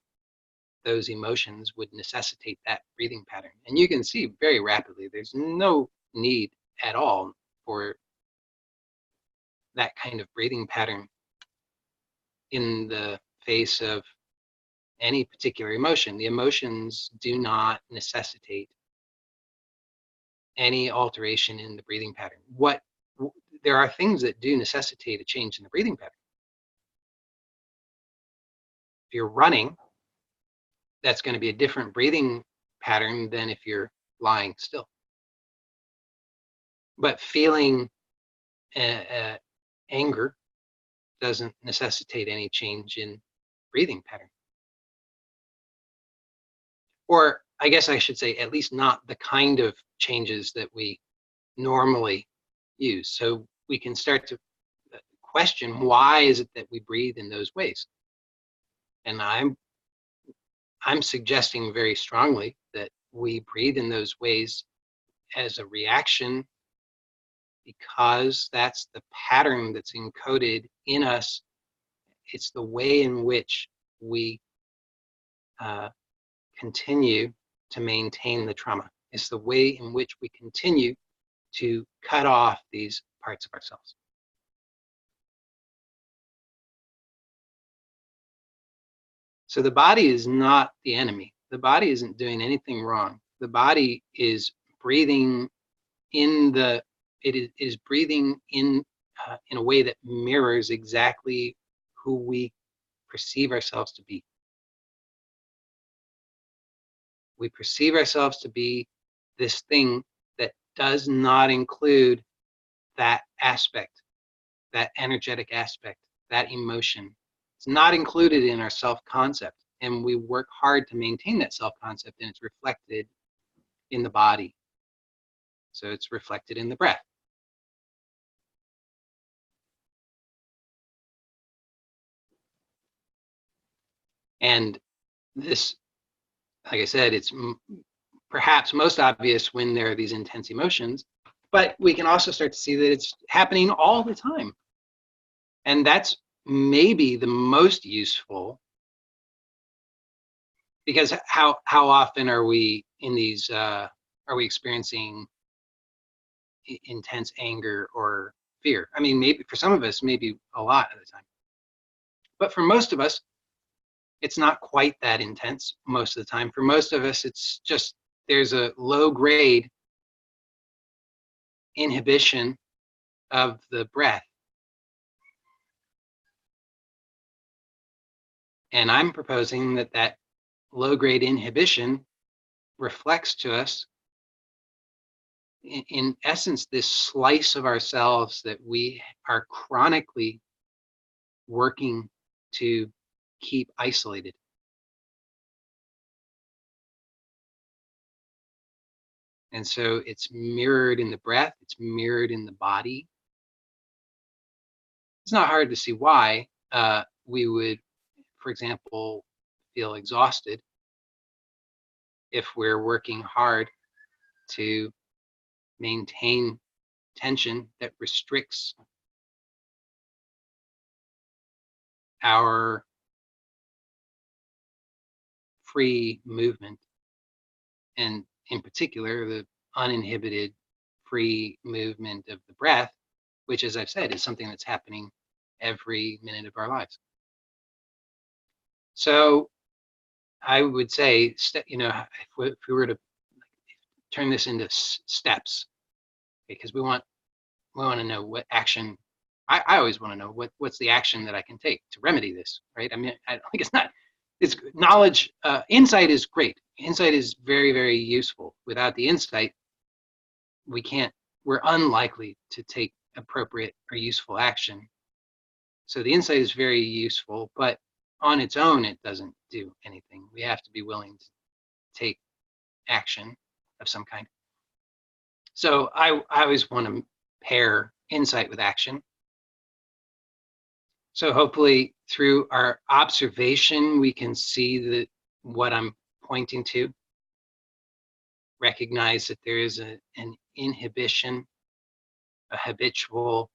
those emotions would necessitate that breathing pattern? And you can see very rapidly there's no need at all for that kind of breathing pattern in the face of any particular emotion. The emotions do not necessitate any alteration in the breathing pattern. There are things that do necessitate a change in the breathing pattern. If you're running, that's going to be a different breathing pattern than if you're lying still. But feeling anger doesn't necessitate any change in breathing pattern. Or I guess I should say, at least not the kind of changes that we normally use. So we can start to question, why is it that we breathe in those ways? And I'm suggesting very strongly that we breathe in those ways as a reaction, because that's the pattern that's encoded in us. It's the way in which we continue to maintain the trauma. It's the way in which we continue to cut off these parts of ourselves. So the body is not the enemy. The body isn't doing anything wrong. The body is breathing it is breathing in a way that mirrors exactly who we perceive ourselves to be. We perceive ourselves to be this thing that does not include that aspect, that energetic aspect, that emotion. It's not included in our self-concept, and we work hard to maintain that self-concept, and it's reflected in the body. So it's reflected in the breath. And this, like I said, it's perhaps most obvious when there are these intense emotions, but we can also start to see that it's happening all the time. And that's maybe the most useful, because how often are we in these, are we experiencing intense anger or fear? I mean, maybe for some of us, maybe a lot of the time. But for most of us, it's not quite that intense most of the time. For most of us, it's just there's a low grade inhibition of the breath. And I'm proposing that that low grade inhibition reflects to us, in essence, this slice of ourselves that we are chronically working to keep isolated. And so it's mirrored in the breath, it's mirrored in the body. It's not hard to see why we would, for example, feel exhausted if we're working hard to maintain tension that restricts our free movement, and in particular, the uninhibited free movement of the breath, which, as I've said, is something that's happening every minute of our lives. So I would say, if we were to turn this into steps, because we want to know what action. I always want to know what's the action that I can take to remedy this, right? I mean, I think it's not. It's knowledge. Insight is great. Insight is very, very useful. Without the insight, we're unlikely to take appropriate or useful action. So the insight is very useful, but on its own, it doesn't do anything. We have to be willing to take action of some kind. So I always want to pair insight with action. So hopefully through our observation, we can see what I'm pointing to, recognize that there is an inhibition, a habitual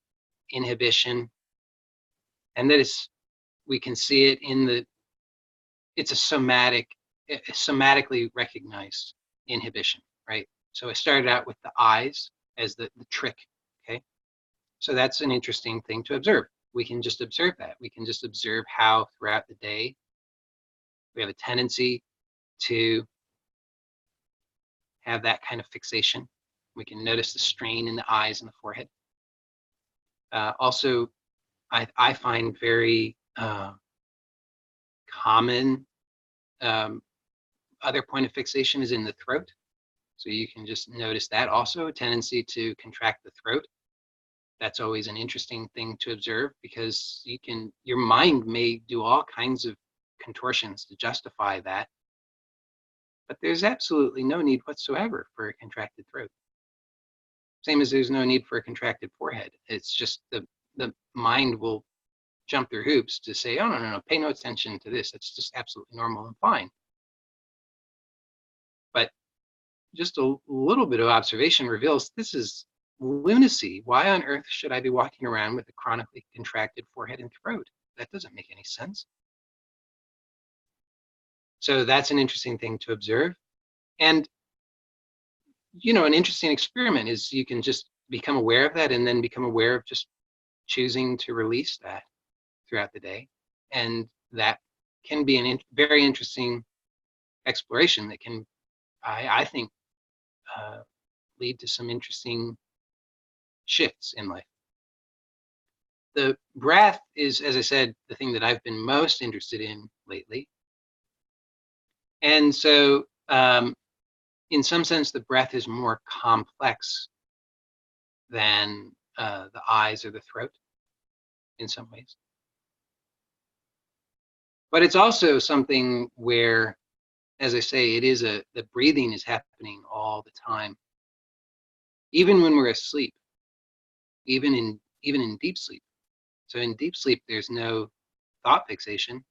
inhibition, and that we can see it it's a somatically recognized inhibition, right? So I started out with the eyes as the trick, okay? So that's an interesting thing to observe. We can just observe that. We can just observe how throughout the day we have a tendency to have that kind of fixation. We can notice the strain in the eyes and the forehead. Also, I find very common other point of fixation is in the throat. So you can just notice that also, a tendency to contract the throat. That's always an interesting thing to observe, because your mind may do all kinds of contortions to justify that, but there's absolutely no need whatsoever for a contracted throat. Same as there's no need for a contracted forehead. It's just the mind will jump through hoops to say, oh, no, pay no attention to this. That's just absolutely normal and fine. But just a little bit of observation reveals this is lunacy. Why on earth should I be walking around with a chronically contracted forehead and throat? That doesn't make any sense. So that's an interesting thing to observe. And, an interesting experiment is you can just become aware of that, and then become aware of just choosing to release that throughout the day. And that can be a very interesting exploration that can, I think, lead to some interesting shifts in life. The breath is, as I said, the thing that I've been most interested in lately. And so, in some sense, the breath is more complex than the eyes or the throat in some ways. But it's also something where, as I say, the breathing is happening all the time, even when we're asleep, even in deep sleep. So in deep sleep, there's no thought fixation,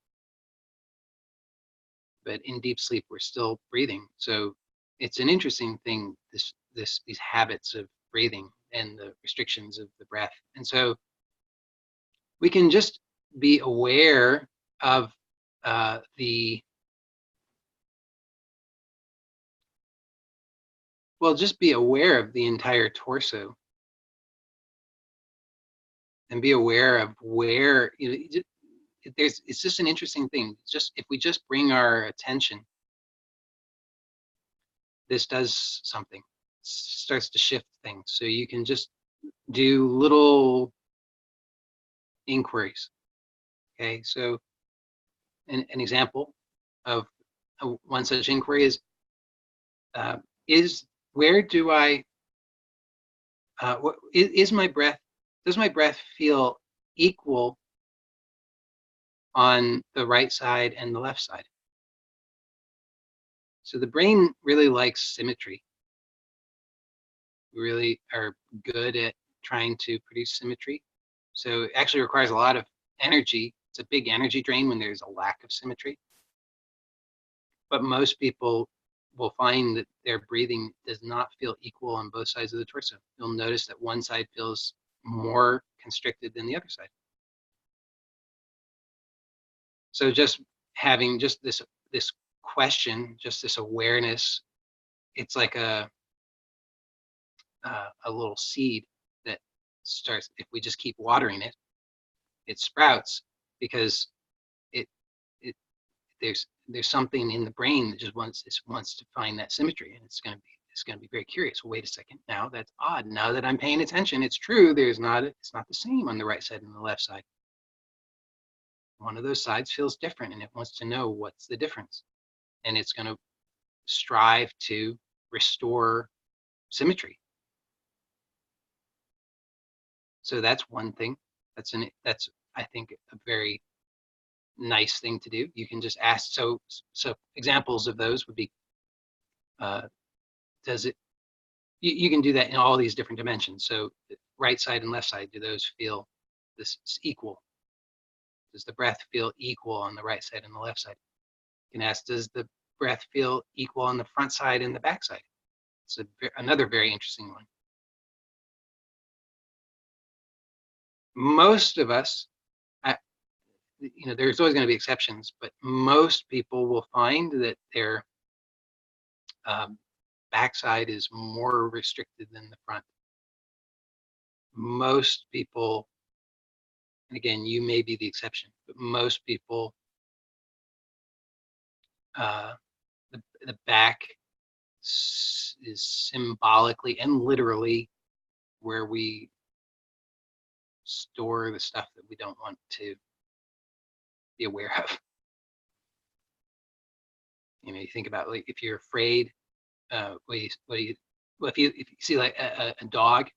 but in deep sleep, we're still breathing. So it's an interesting thing, these habits of breathing and the restrictions of the breath. And so we can just be aware of just be aware of the entire torso and be aware of where, it's just an interesting thing. Just if we just bring our attention, this does something, starts to shift things. So you can just do little inquiries. Okay, so an example of one such inquiry is where do I, is my breath, does my breath feel equal on the right side and the left side? So the brain really likes symmetry. We really are good at trying to produce symmetry. So it actually requires a lot of energy. It's a big energy drain when there's a lack of symmetry. But most people will find that their breathing does not feel equal on both sides of the torso. You'll notice that one side feels more constricted than the other side. So just having just this question, just this awareness, it's like a little seed that starts, if we just keep watering it, it sprouts, because it it there's something in the brain that just wants to find that symmetry, and it's going to be very curious. Well, wait a second, now that's odd. Now that I'm paying attention, it's true. It's not the same on the right side and the left side. One of those sides feels different, and it wants to know what's the difference, and it's going to strive to restore symmetry. So that's one thing. That's I think a very nice thing to do. You can just ask. So examples of those would be, does it? You can do that in all these different dimensions. So right side and left side, do those feel this equal? Does the breath feel equal on the right side and the left side? You can ask, does the breath feel equal on the front side and the back side? It's another very interesting one. Most of us, there's always going to be exceptions, but most people will find that their backside is more restricted than the front. Most people, and again, you may be the exception, but most people, the back is symbolically and literally where we store the stuff that we don't want to be aware of. You think about, like, if you're afraid, if you see like a dog,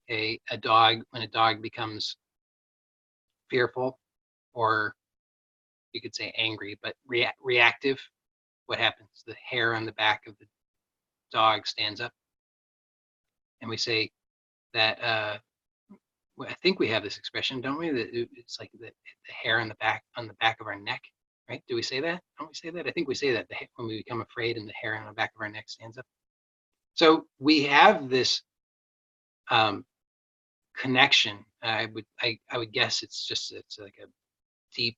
when a dog becomes fearful, or you could say angry, but reactive, what happens? The hair on the back of the dog stands up, and we say that, I think we have this expression, don't we? That it's like the hair on the back of our neck, right? Do we say that? Don't we say that? I think we say that when we become afraid and the hair on the back of our neck stands up. So we have this connection. I would guess it's like a deep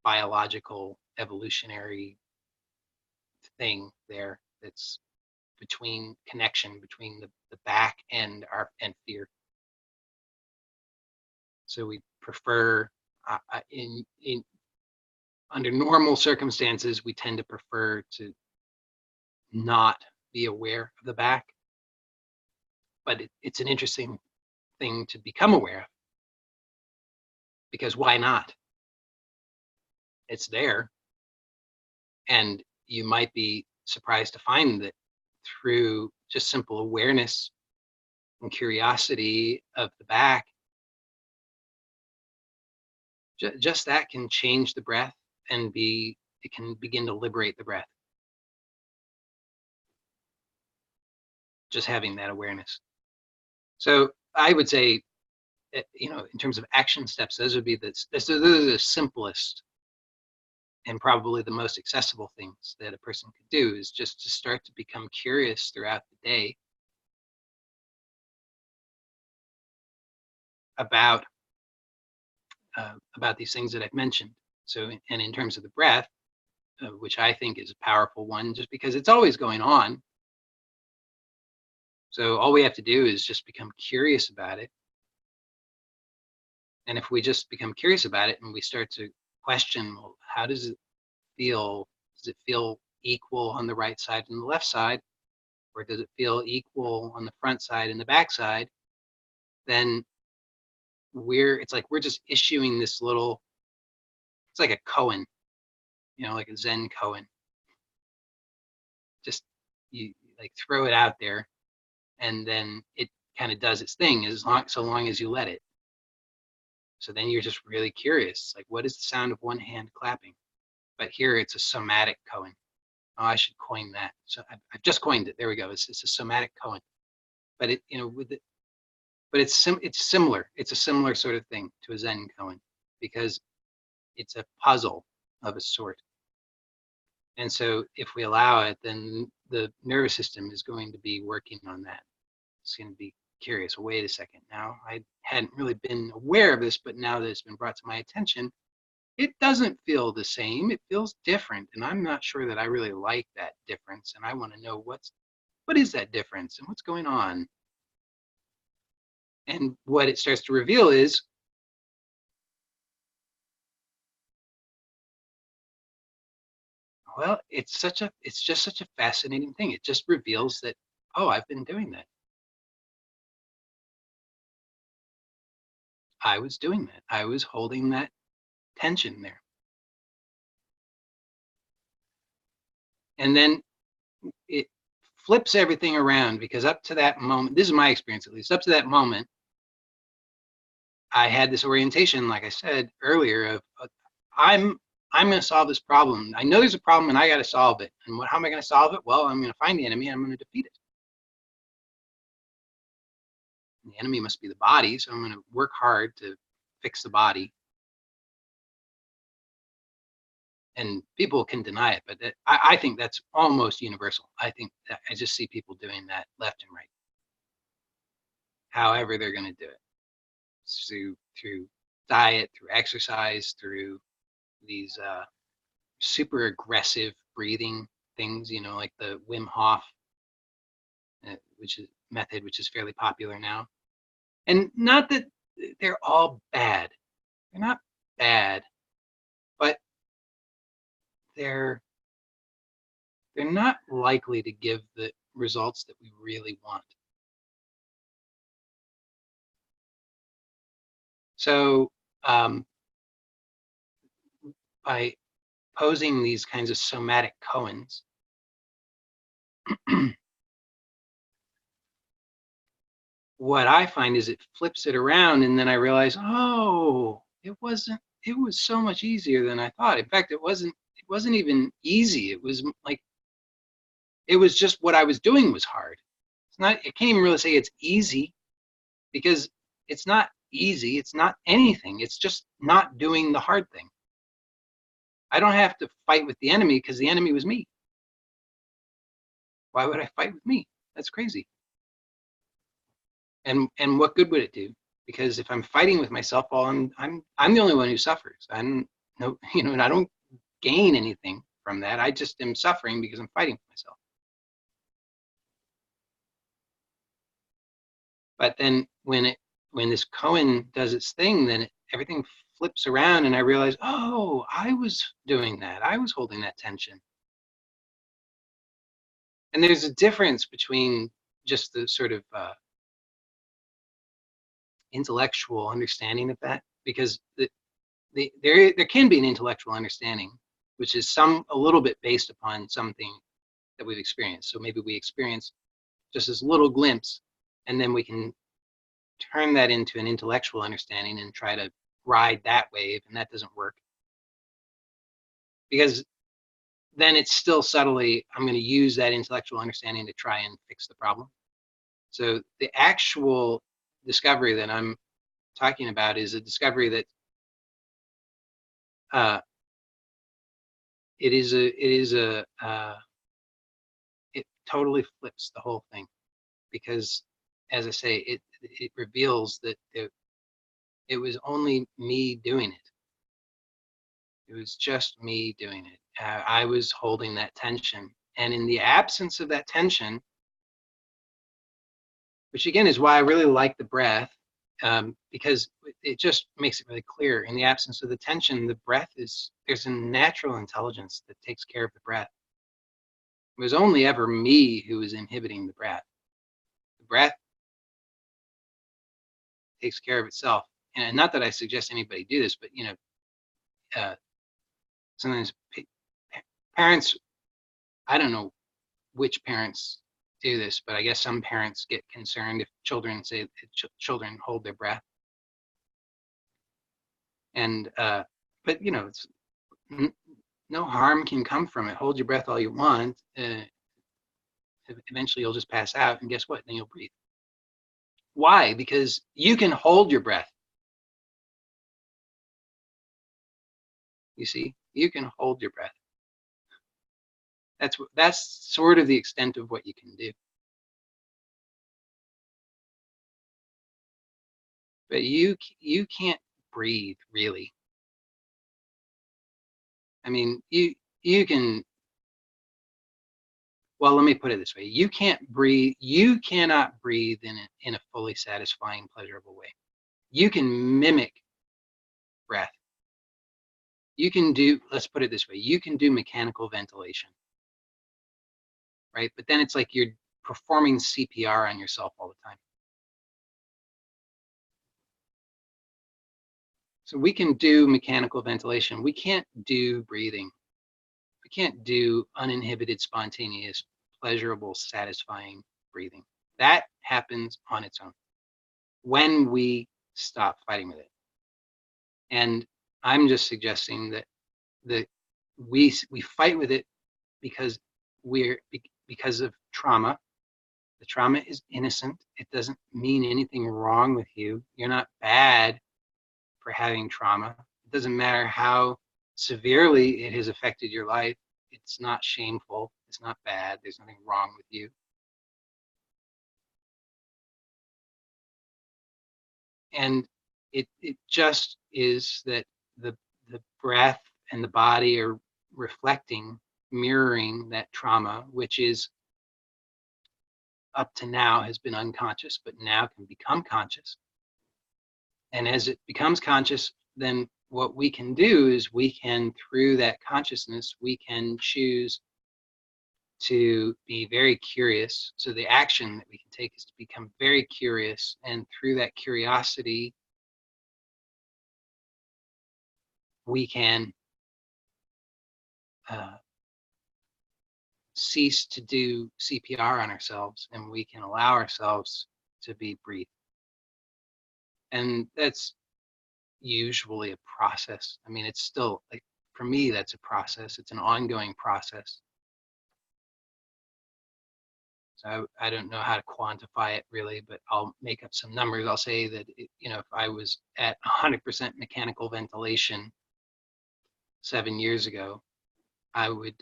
biological evolutionary thing there, that's connection between the back and fear. So we prefer, in under normal circumstances, we tend to prefer to not be aware of the back. but it's an interesting thing to become aware of, because why not? It's there, and you might be surprised to find that through just simple awareness and curiosity of the back, just that can change the breath, and it can begin to liberate the breath, just having that awareness. So I would say, in terms of action steps, those would be those are the simplest and probably the most accessible things that a person could do, is just to start to become curious throughout the day about these things that I've mentioned. So, and in terms of the breath, which I think is a powerful one, just because it's always going on. So all we have to do is just become curious about it. And if we just become curious about it and we start to question, well, how does it feel? Does it feel equal on the right side and the left side? Or does it feel equal on the front side and the back side? Then it's like we're just issuing this little, it's like a koan, like a Zen koan. Just you like throw it out there, and then it kind of does its thing so long as you let it. So then you're just really curious, like, what is the sound of one hand clapping? But here it's a somatic koan. Oh, I should coin that. So I've just coined it. There we go. It's a somatic koan. But it's similar. It's a similar sort of thing to a Zen koan, because it's a puzzle of a sort. And so if we allow it, then the nervous system is going to be working on that. It's going to be curious. Wait a second. Now, I hadn't really been aware of this, but now that it's been brought to my attention, it doesn't feel the same. It feels different. And I'm not sure that I really like that difference. And I want to know what is that difference and what's going on. And what it starts to reveal is, well, it's just such a fascinating thing. It just reveals that, oh, I've been doing that. I was doing that. I was holding that tension there. And then it flips everything around, because up to that moment, this is my experience at least, up to that moment, I had this orientation, like I said earlier, of I'm going to solve this problem. I know there's a problem and I got to solve it. And how am I going to solve it? Well, I'm going to find the enemy and I'm going to defeat it. And the enemy must be the body, so I'm going to work hard to fix the body. And people can deny it, but I think that's almost universal. I think that I just see people doing that left and right. However they're going to do it, through diet, through exercise, through these super aggressive breathing things, like the Wim Hof, which is fairly popular now. And not that they're all bad. They're not bad, but they're not likely to give the results that we really want. So by posing these kinds of somatic koans, what I find is it flips it around, and then I realize, oh, it was so much easier than I thought. In fact, it wasn't even easy. It was like, it was just what I was doing was hard. I can't even really say it's easy, because it's not easy. It's not anything. It's just not doing the hard thing. I don't have to fight with the enemy, because the enemy was me. Why would I fight with me? That's crazy. And what good would it do? Because if I'm fighting with myself, well, I'm the only one who suffers. And I don't gain anything from that. I just am suffering because I'm fighting with myself. But then when this koan does its thing, then everything flips around, and I realize, oh, I was doing that. I was holding that tension. And there's a difference between just the sort of intellectual understanding of that, because there can be an intellectual understanding, which is a little bit based upon something that we've experienced. So maybe we experience just this little glimpse, and then we can turn that into an intellectual understanding and try to ride that wave, and that doesn't work. Because then it's still subtly, I'm going to use that intellectual understanding to try and fix the problem. So the actual discovery that I'm talking about is a discovery that it totally flips the whole thing, because, as I say, it reveals that it was only me doing it. It was just me doing it. I was holding that tension, and in the absence of that tension, which again is why I really like the breath, because it just makes it really clear. In the absence of the tension, the breath there's a natural intelligence that takes care of the breath. It was only ever me who was inhibiting the breath. The breath takes care of itself. And not that I suggest anybody do this, but sometimes parents, I don't know which parents do this, but I guess some parents get concerned if children say children hold their breath. And but it's no harm can come from it. Hold your breath all you want. Eventually you'll just pass out, and guess what? Then you'll breathe. Why? Because you can hold your breath. You see, you can hold your breath. That's sort of the extent of what you can do. But you can't breathe, really. I mean, you can. Well, let me put it this way: you can't breathe. You cannot breathe in a fully satisfying, pleasurable way. You can mimic breath. You can do. Let's put it this way: you can do mechanical ventilation, right? But then it's like you're performing CPR on yourself all the time. So we can do mechanical ventilation. We can't do breathing. We can't do uninhibited, spontaneous, pleasurable, satisfying breathing. That happens on its own when we stop fighting with it. And I'm just suggesting that we fight with it because of trauma. The trauma is innocent. It doesn't mean anything wrong with you. You're not bad for having trauma. It doesn't matter how severely it has affected your life. It's not shameful. It's not bad. There's nothing wrong with you. And it just is that the breath and the body are reflecting, mirroring that trauma, which is up to now has been unconscious, but now can become conscious. And as it becomes conscious, then what we can do is we can, through that consciousness, we can choose to be very curious. So the action that we can take is to become very curious, and through that curiosity, we can cease to do CPR on ourselves, and we can allow ourselves to be breathed. And that's usually a process. I mean, it's still, like, for me, that's a process. It's an ongoing process. So I don't know how to quantify it really, but I'll make up some numbers. I'll say that, if I was at 100% mechanical ventilation 7 years ago, I would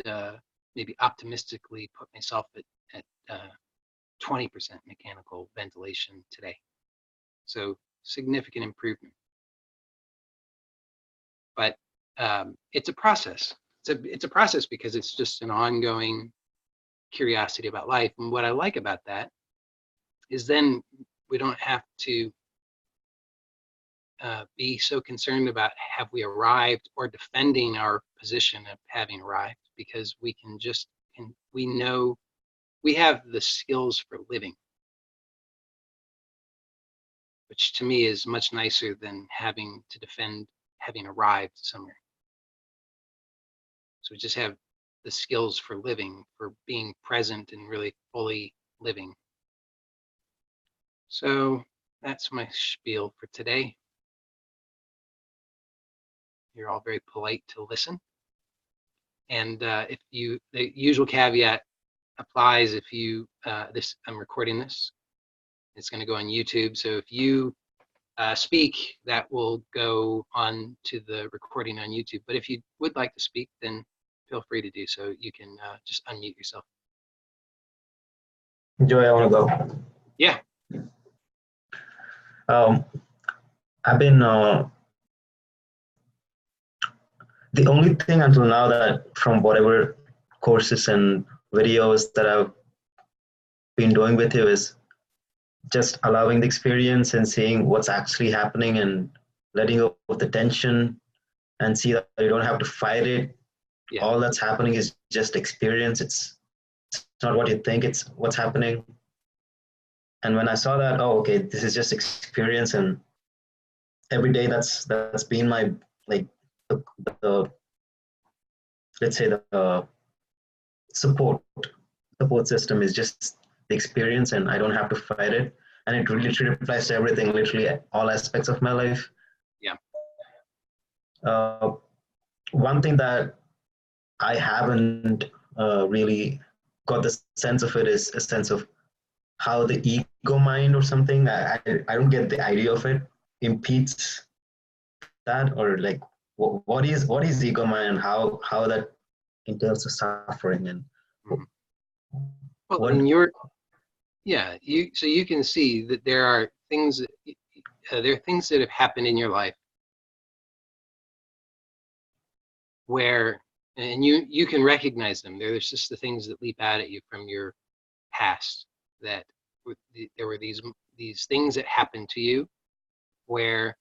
maybe optimistically put myself at 20% mechanical ventilation today. So significant improvement. But it's a process. It's a process because it's just an ongoing curiosity about life. And what I like about that is then we don't have to be so concerned about have we arrived or defending our position of having arrived, because we can just, we know we have the skills for living. which to me is much nicer than having to defend having arrived somewhere. So we just have the skills for living, for being present and really fully living. So that's my spiel for today. You're all very polite to listen. And the usual caveat applies if you, I'm recording this. It's going to go on YouTube. So if you speak, that will go on to the recording on YouTube. But if you would like to speak, then feel free to do so. You can just unmute yourself. Joy, I want to go. Yeah. I've been the only thing until now that from whatever courses and videos that I've been doing with you is just allowing the experience and seeing what's actually happening and letting go of the tension and see that you don't have to fight it. Yeah. All that's happening is just experience. It's not what you think, it's what's happening. And when I saw that, oh, okay, this is just experience, and every day that's been my, like, the let's say the support system is just the experience, and I don't have to fight it, and it really literally applies to everything, literally all aspects of my life. Yeah. One thing that I haven't really got the sense of it is a sense of how the ego mind or something, I don't get the idea of it, impedes that, or like what is ego mind and how that entails the suffering and well, what, in your so you can see that there are things that have happened in your life where, and you can recognize them. There's just the things that leap out at you from your past, that there were these things that happened to you where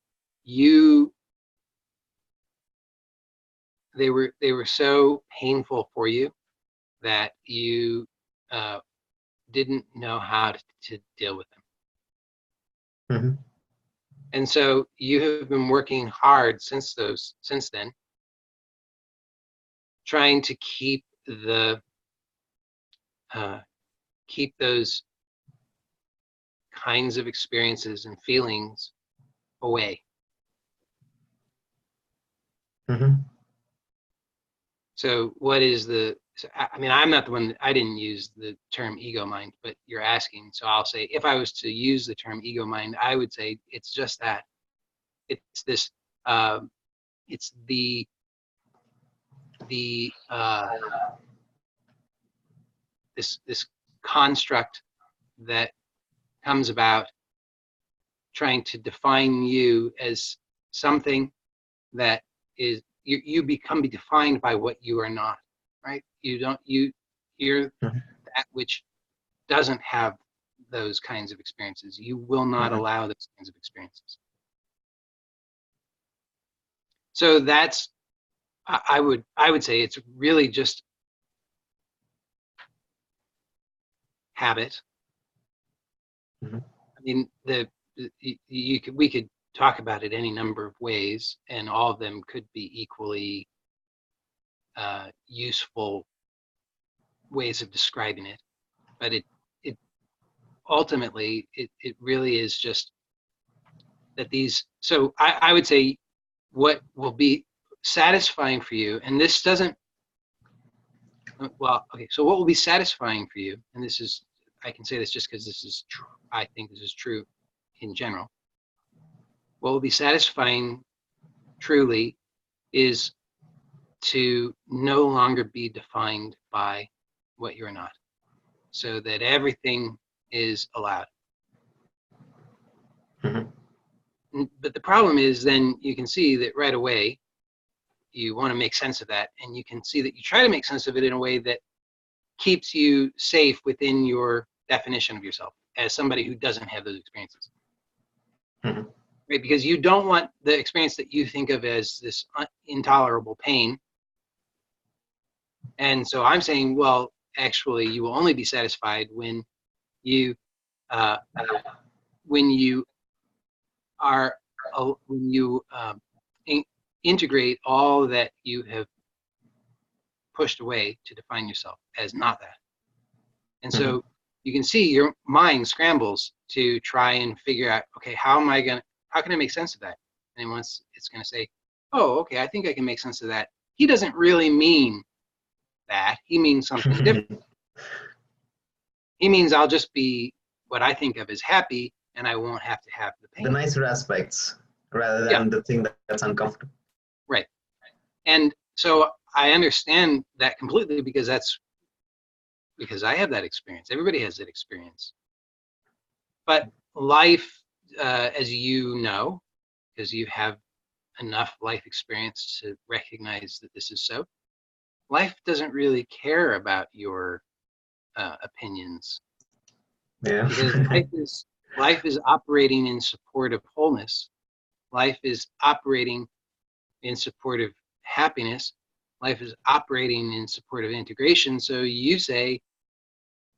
they were so painful for you that you didn't know how to deal with them. Mm-hmm. And so you have been working hard since then, trying to keep those kinds of experiences and feelings away. Mm-hmm. So what is I mean, I'm not the one, I didn't use the term ego mind, but you're asking. So I'll say, if I was to use the term ego mind, I would say it's just that. It's this, it's this construct that comes about trying to define you as something that is, you become defined by what you are not, right? You're that which doesn't have those kinds of experiences. You will not allow those kinds of experiences. So that's, I would say it's really just habit. Mm-hmm. I mean, we could talk about it any number of ways, and all of them could be equally useful ways of describing it. But it ultimately it really is just that these. So I would say what will be satisfying for you, and this doesn't. Well, okay. So what will be satisfying for you, and this is, I can say this just because this is true. I think this is true in general. What will be satisfying truly is to no longer be defined by what you're not, so that everything is allowed. Mm-hmm. But the problem is, then you can see that right away you want to make sense of that, and you can see that you try to make sense of it in a way that keeps you safe within your definition of yourself as somebody who doesn't have those experiences. Mm-hmm. Right? Because you don't want the experience that you think of as this intolerable pain. And so I'm saying, well, actually, you will only be satisfied when you are when you integrate all that you have pushed away to define yourself as not that. And so you can see your mind scrambles to try and figure out, okay, how can I make sense of that? And once it's going to say, oh, okay, I think I can make sense of that. He doesn't really mean that. He means something different. He means I'll just be what I think of as happy, and I won't have to have the pain. The nicer aspects rather than the thing that's uncomfortable. Right. And so I understand that completely because I have that experience. Everybody has that experience. But life, as you know, because you have enough life experience to recognize that this is so, life doesn't really care about your opinions. Yeah. Because life is operating in support of wholeness. Life is operating in support of happiness. Life is operating in support of integration. So you say,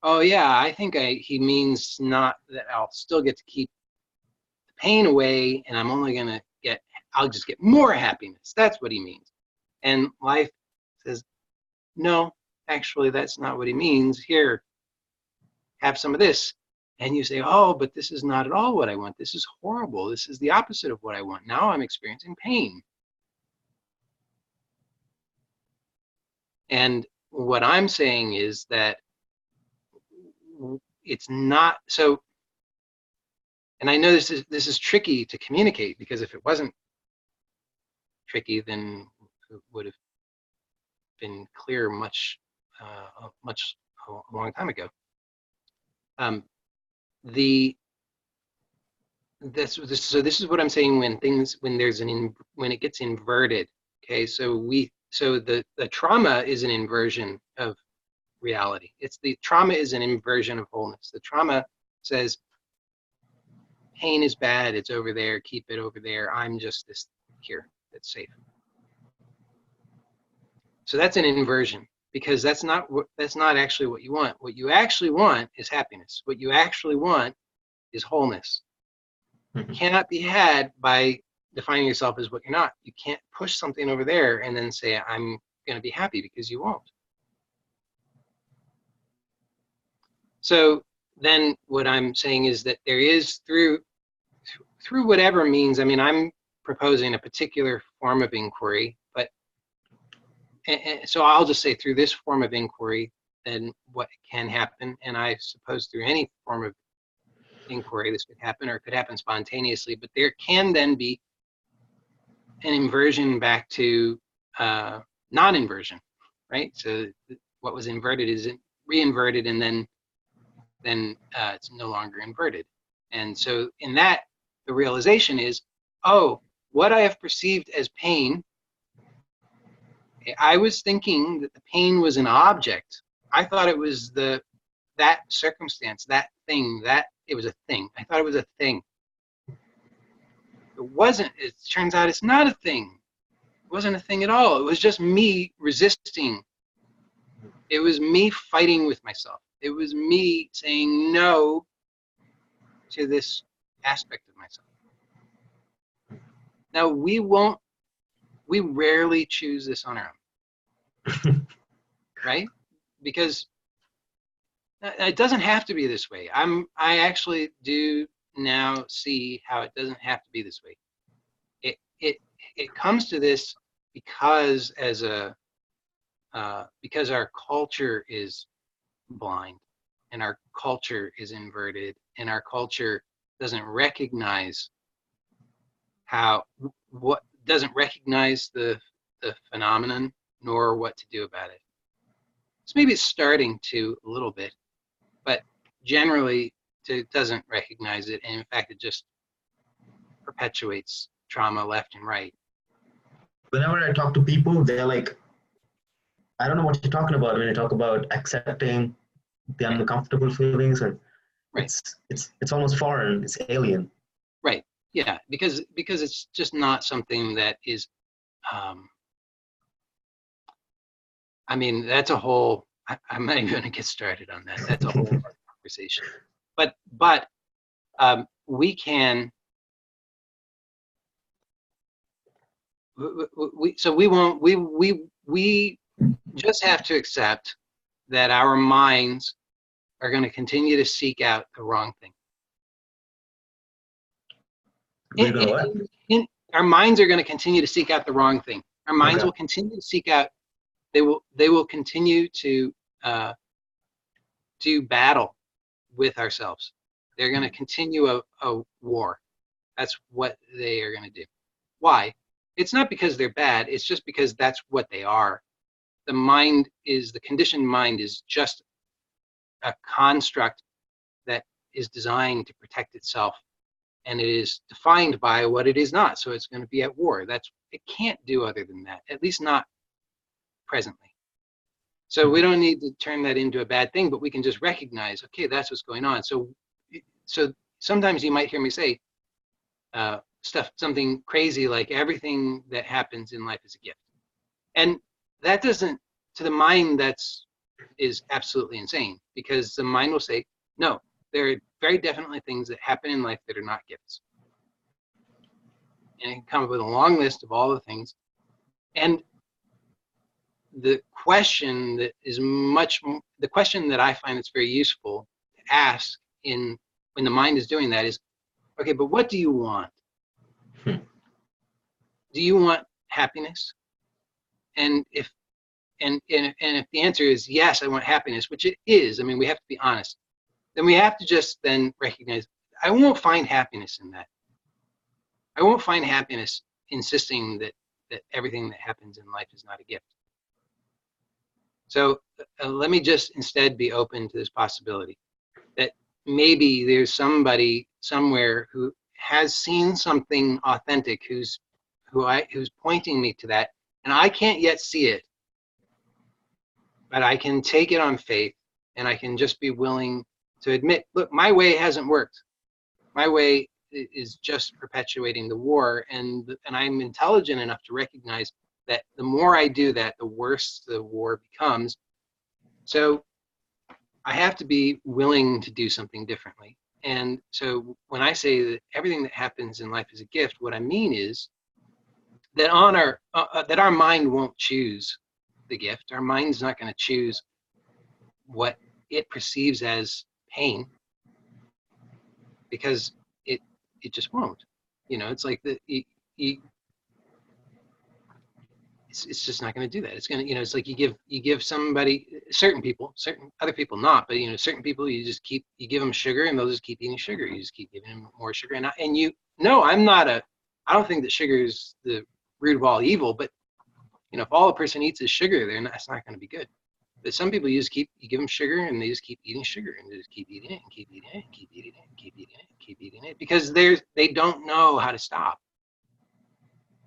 oh yeah, I think he means not that I'll still get to keep the pain away, and I'm only gonna I'll just get more happiness. That's what he means. And life says, no, actually, that's not what he means. Here, have some of this. And you say, oh, but this is not at all what I want. This is horrible. This is the opposite of what I want. Now I'm experiencing pain. And what I'm saying is that it's not so, and I know this is tricky to communicate, because if it wasn't tricky, then it would have been clear a long time ago. This is what I'm saying when it gets inverted. Okay, so the trauma is an inversion of reality. The trauma is an inversion of wholeness. The trauma says pain is bad, it's over there, keep it over there, I'm just this here that's safe. So that's an inversion, because that's not actually what you want. What you actually want is happiness. What you actually want is wholeness. It cannot be had by defining yourself as what you're not. You can't push something over there and then say, I'm going to be happy, because you won't. So then what I'm saying is that there is, through whatever means, I mean, I'm proposing a particular form of inquiry, but so I'll just say through this form of inquiry, then what can happen, and I suppose through any form of inquiry this could happen, or it could happen spontaneously, but there can then be an inversion back to non-inversion, right? So what was inverted is re-inverted, and then it's no longer inverted. And so in that, the realization is, oh, what I have perceived as pain, I was thinking that the pain was an object. I thought it was that circumstance, that thing, that it was a thing. I thought it was a thing. It wasn't. It turns out it's not a thing. It wasn't a thing at all. It was just me resisting. It was me fighting with myself. It was me saying no to this aspect of myself. Now, we rarely choose this on our own, right? Because it doesn't have to be this way. I actually do now see how it doesn't have to be this way. It comes to this because because our culture is blind, and our culture is inverted, and our culture doesn't recognize doesn't recognize the phenomenon, nor what to do about it. So maybe it's starting to a little bit, but generally it doesn't recognize it, and in fact it just perpetuates trauma left and right. Whenever I talk to people, they're like, I don't know what you're talking about when you talk about accepting the uncomfortable feelings, and right. It's almost foreign, it's alien. Right. Yeah, because it's just not something that is I mean, that's a whole, I'm not even going to get started on that. That's a whole conversation. But we can So we won't, we just have to accept that our minds are going to continue to seek out the wrong thing. We're gonna what? Our minds are going to continue to seek out the wrong thing. Our minds Okay. will continue to seek out, they will continue to do battle with ourselves. They're going to continue a war. That's what they are going to do. Why? It's not because they're bad, it's just because that's what they are. The conditioned mind is just a construct that is designed to protect itself, and it is defined by what it is not. So it's going to be at war. It can't do other than that, at least not presently. So we don't need to turn that into a bad thing, but we can just recognize, okay, that's what's going on. So sometimes you might hear me say something crazy like everything that happens in life is a gift. And that doesn't, to the mind, is absolutely insane, because the mind will say, no, there are very definitely things that happen in life that are not gifts. And it can come up with a long list of all the things. And the question that I find that's very useful to ask when the mind is doing that is, okay, but what do you want? Do you want happiness? And if the answer is yes, I want happiness, which it is, I mean, we have to be honest, then we have to just then recognize, I won't find happiness in that. I won't find happiness insisting that everything that happens in life is not a gift. So let me just instead be open to this possibility that maybe there's somebody somewhere who has seen something authentic, who's pointing me to that, and I can't yet see it, but I can take it on faith, and I can just be willing to admit, look, my way hasn't worked. My way is just perpetuating the war, and I'm intelligent enough to recognize that the more I do that, the worse the war becomes. So I have to be willing to do something differently. And so when I say that everything that happens in life is a gift, what I mean is that that our mind won't choose the gift. Our mind's not going to choose what it perceives as pain, because it just won't. You know, it's like it's just not going to do that. It's going to, you know, it's like you give somebody, certain other people not, but, you know, certain people, you give them sugar and they'll just keep eating sugar. You just keep giving them more sugar. And I don't think that sugar is the root of all evil, but, you know, if all a person eats is sugar, it's not going to be good. But some people, you give them sugar and they just keep eating sugar, and they just keep eating it and keep eating it and keep eating it and keep eating it and keep eating it, because they don't know how to stop.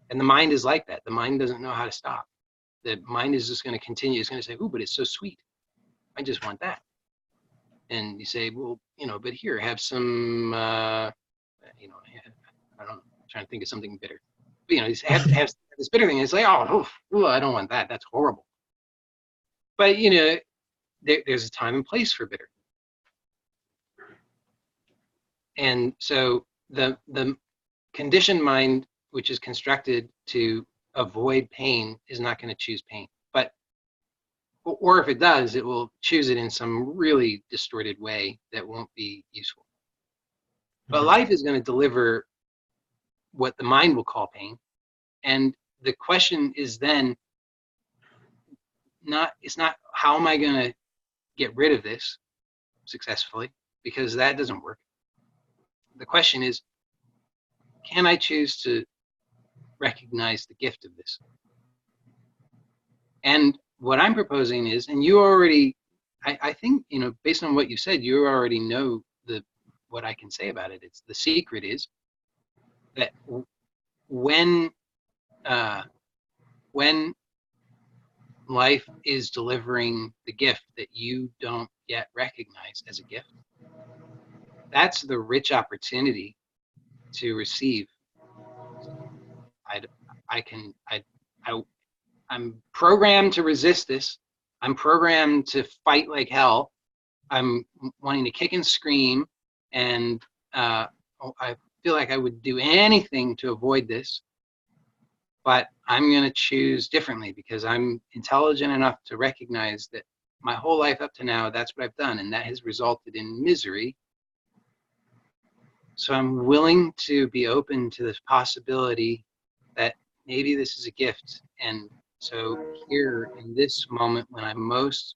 And the mind is like that. The mind doesn't know how to stop. The mind is just going to continue. It's going to say, "Ooh, but it's so sweet. I just want that." And you say, "Well, you know, but here, have some, you know, I don't know, I'm trying to think of something bitter. But, you know, have this bitter thing." And it's like, "Oh, ooh, I don't want that. That's horrible." But, you know, there's a time and place for bitter. And so the conditioned mind, which is constructed to avoid pain, is not going to choose pain. Or if it does, it will choose it in some really distorted way that won't be useful. But life is going to deliver what the mind will call pain. And the question is then it's not how am I going to get rid of this successfully, because that doesn't work. The question is, can I choose to recognize the gift of this? And what I'm proposing is, and you already, I think, you know, based on what you said, you already know what I can say about it. It's the secret is that when life is delivering the gift that you don't yet recognize as a gift, that's the rich opportunity to receive. I'm programmed to resist this. I'm programmed to fight like hell. I'm wanting to kick and scream, and I feel like I would do anything to avoid this. but I'm going to choose differently because I'm intelligent enough to recognize that my whole life up to now, that's what I've done, and that has resulted in misery. So I'm willing to be open to this possibility that maybe this is a gift. And so here in this moment when I'm most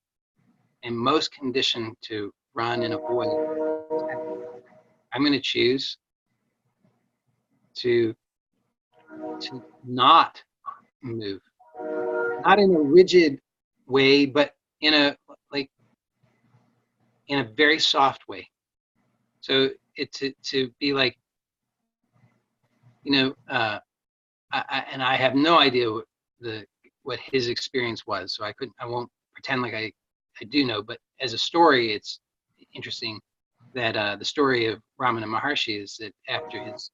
conditioned to run and avoid, I'm going to choose to not move, not in a rigid way, but in a in a very soft way. So to be like, I have no idea what his experience was, so I won't pretend like I do know. But as a story, it's interesting that the story of Ramana Maharshi is that after his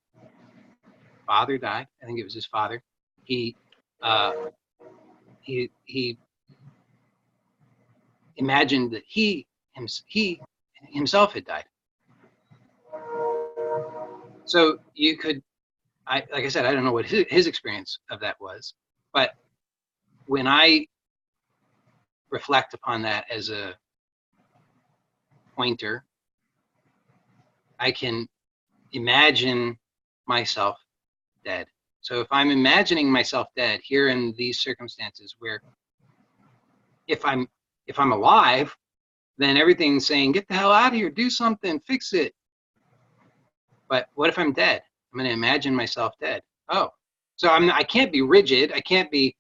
father died, I think it was his father, he imagined that he himself had died. So you could, like I said, I don't know what his experience of that was, but when I reflect upon that as a pointer, I can imagine myself dead. So if I'm imagining myself dead here in these circumstances where if I'm alive, then everything's saying, get the hell out of here, do something, fix it. But what if I'm dead? I'm going to imagine myself dead. Oh, so I can't be rigid. I can't be,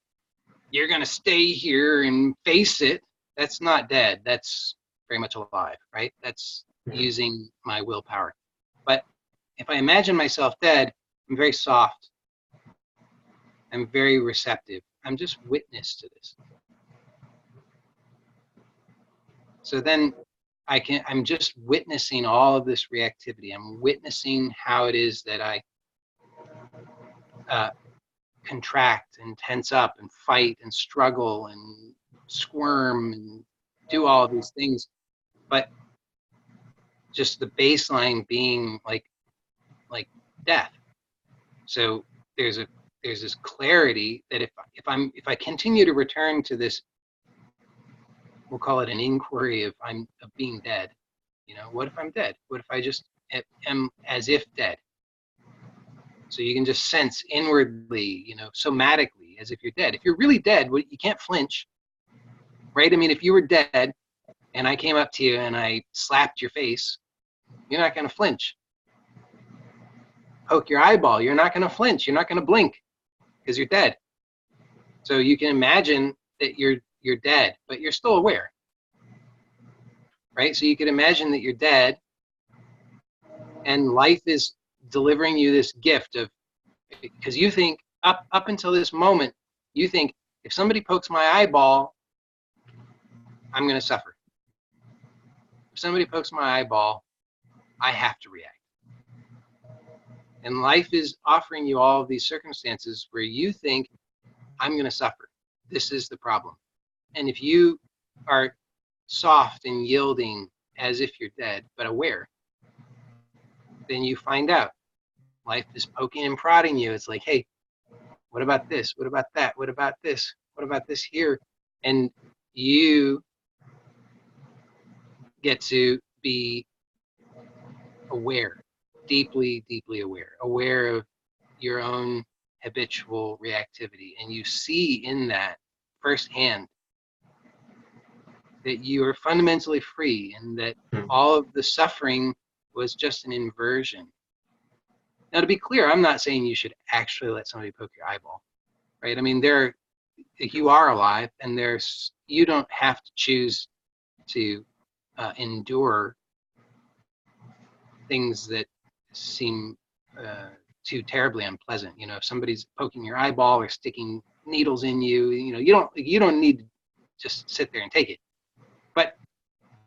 you're going to stay here and face it. That's not dead. That's very much alive, right? That's using my willpower. But if I imagine myself dead, I'm very soft. I'm very receptive. I'm just witness to this. So then I'm just witnessing all of this reactivity. I'm witnessing how it is that I contract and tense up and fight and struggle and squirm and do all of these things. But just the baseline being like death. So there's this clarity that if I continue to return to this, we'll call it an inquiry of being dead. What if I'm dead? What if I just am as if dead? So you can just sense inwardly, somatically, as if you're dead. If you're really dead, you can't flinch, right? I mean, if you were dead and I came up to you and I slapped your face, you're not going to flinch. Poke your eyeball, you're not going to flinch. You're not going to blink because you're dead. So you can imagine that you're dead, but you're still aware, right? So you can imagine that you're dead and life is delivering you this gift of, because you think up until this moment, you think if somebody pokes my eyeball, I'm going to suffer. If somebody pokes my eyeball, I have to react. And life is offering you all of these circumstances where you think, I'm going to suffer. This is the problem. And if you are soft and yielding as if you're dead, but aware, then you find out life is poking and prodding you. It's like, hey, what about this? What about that? What about this? What about this here? And you get to be aware, deeply, deeply aware of your own habitual reactivity. And you see in that firsthand that you are fundamentally free and that all of the suffering was just an inversion. Now, to be clear, I'm not saying you should actually let somebody poke your eyeball, right? I mean, you are alive, and you don't have to choose to endure things that seem too terribly unpleasant. If somebody's poking your eyeball or sticking needles in you, you don't need to just sit there and take it. But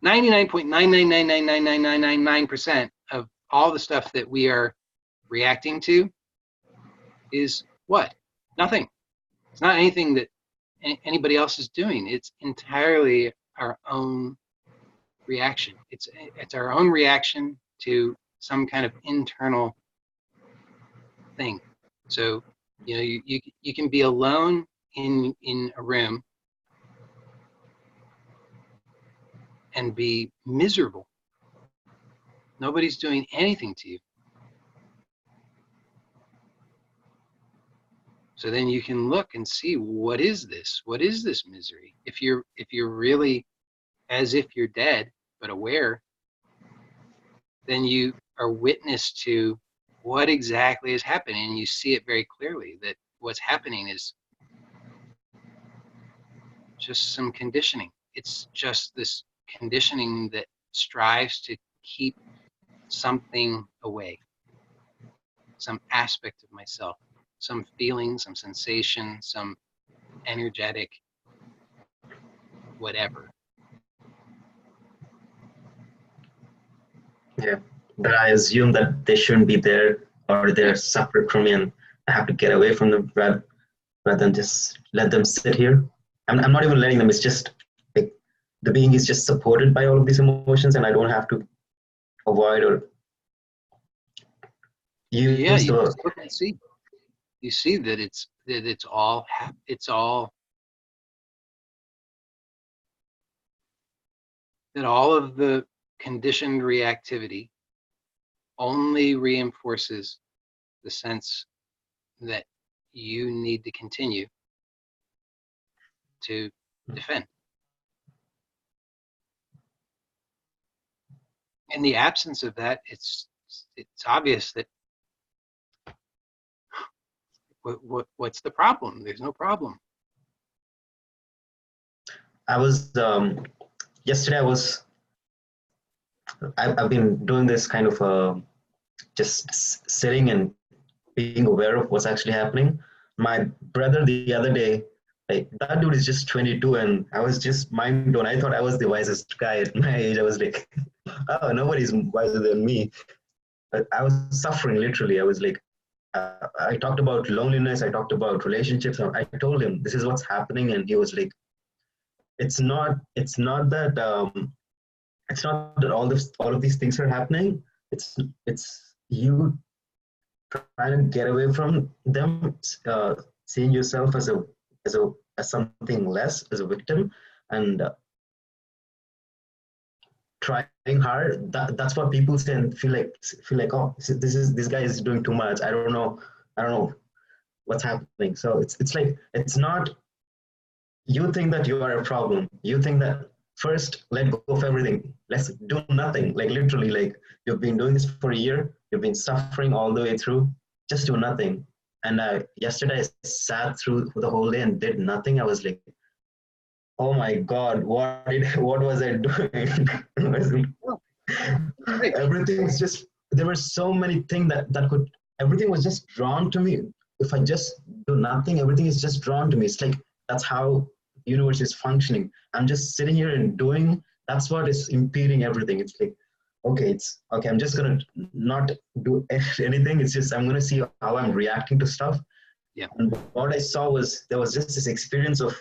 99.999999999% of all the stuff that we are reacting to is what? Nothing. It's not anything that anybody else is doing. It's entirely our own reaction. It's our own reaction to some kind of internal thing. So You know, you can be alone in a room and be miserable. Nobody's doing anything to you. So then you can look and see, what is this? What is this misery? If you're really as if you're dead but aware, then you are witness to what exactly is happening, and you see it very clearly that what's happening is just some conditioning. It's just this conditioning that strives to keep something away, some aspect of myself, some feeling, some sensation, some energetic whatever. Yeah, that I assume that they shouldn't be there, or they're Yeah. separate from me, and I have to get away from them rather than just let them sit here. I'm not even letting them. It's just like the being is just supported by all of these emotions, and I don't have to avoid or Yeah, use you the. just look and see. You see that it's all that all of the conditioned reactivity only reinforces the sense that you need to continue to defend. In the absence of that, it's obvious that what's the problem? There's no problem. I was yesterday. I've been doing this kind of just sitting and being aware of what's actually happening. My brother the other day, like that dude is just 22, and I was just mind blown. I thought I was the wisest guy at my age. I was like, oh, nobody's wiser than me. But I was suffering literally. I was like, I talked about loneliness. I talked about relationships. I told him this is what's happening, and he was like, it's not that all of these things are happening. It's you trying to get away from them, seeing yourself as something less, as a victim, and trying hard. That's what people say, and feel like, oh, this guy is doing too much. I don't know what's happening. So it's like, it's not, you think that you are a problem. You think that, first let go of everything. Let's do nothing. Like literally, like you've been doing this for a year. You've been suffering all the way through. Just do nothing. And yesterday I sat through the whole day and did nothing. I was like, oh my God, what was I doing? Everything's just, there were so many things that could, everything was just drawn to me. If I just do nothing, everything is just drawn to me. It's like, that's how universe is functioning. I'm just sitting here and doing, that's what is impeding everything. It's like, okay, it's okay, I'm just gonna not do anything. It's just, I'm gonna see how I'm reacting to stuff. Yeah. And what I saw was, there was just this experience of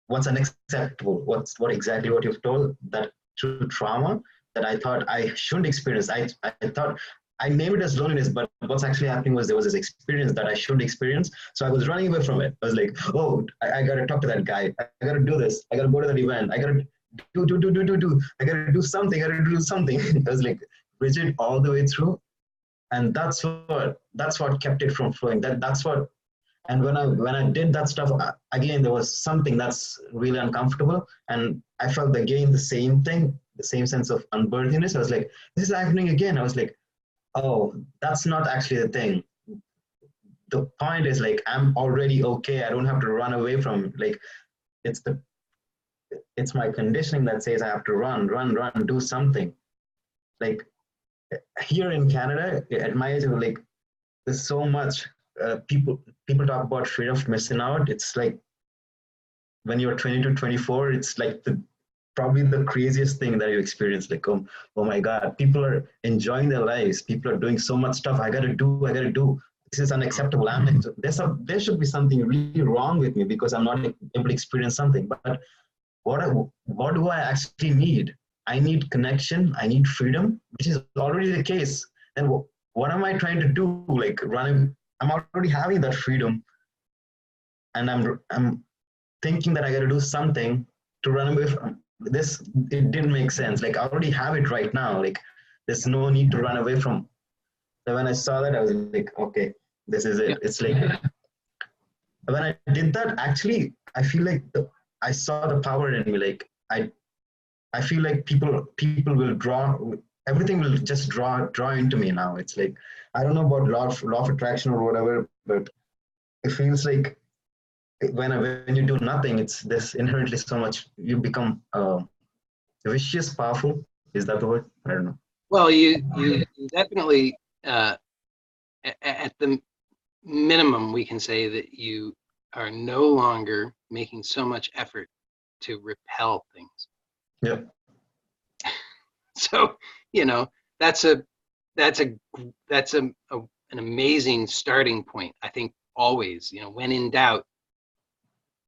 what's unacceptable, what exactly what you've told, that through trauma, that I thought I shouldn't experience. I thought I named it as loneliness, but what's actually happening was there was this experience that I shouldn't experience. So I was running away from it. I was like, oh, I gotta talk to that guy. I gotta do this. I gotta go to that event. I gotta do. I gotta do something. I gotta do something. I was like rigid all the way through, and that's what kept it from flowing. That's what. And when I did that stuff again, there was something that's really uncomfortable, and I felt again the same thing, the same sense of unworthiness. I was like, this is happening again. I was like, oh, that's not actually the thing. The point is, like, I'm already okay. I don't have to run away from, like, it's the it's my conditioning that says I have to run, do something. Like here in Canada, at my age, like, there's so much people talk about fear of missing out. It's like when you're 20 to 24, it's like probably the craziest thing that you experience. Like, oh my God, people are enjoying their lives. People are doing so much stuff. I gotta do. This is unacceptable. There should be something really wrong with me because I'm not able to experience something. But what do I actually need? I need connection. I need freedom, which is already the case. Then what am I trying to do? Like running, I'm already having that freedom. and I'm thinking that I got to do something to run away from this. It didn't make sense. Like I already have it right now. Like there's no need to run away from. So when I saw that, I was like, okay, this is it. Yep. It's like when I did that, actually, I feel like I saw the power in me. Like I feel like people will draw. Everything will just draw into me now. It's like I don't know about law of attraction or whatever, but it feels like when you do nothing, it's this inherently so much. You become vicious, powerful. Is that the word? I don't know. Well, you definitely at the minimum, we can say that you are no longer making so much effort to repel things. Yeah. So, you know, that's a that's a that's an amazing starting point. I think always, you know, when in doubt,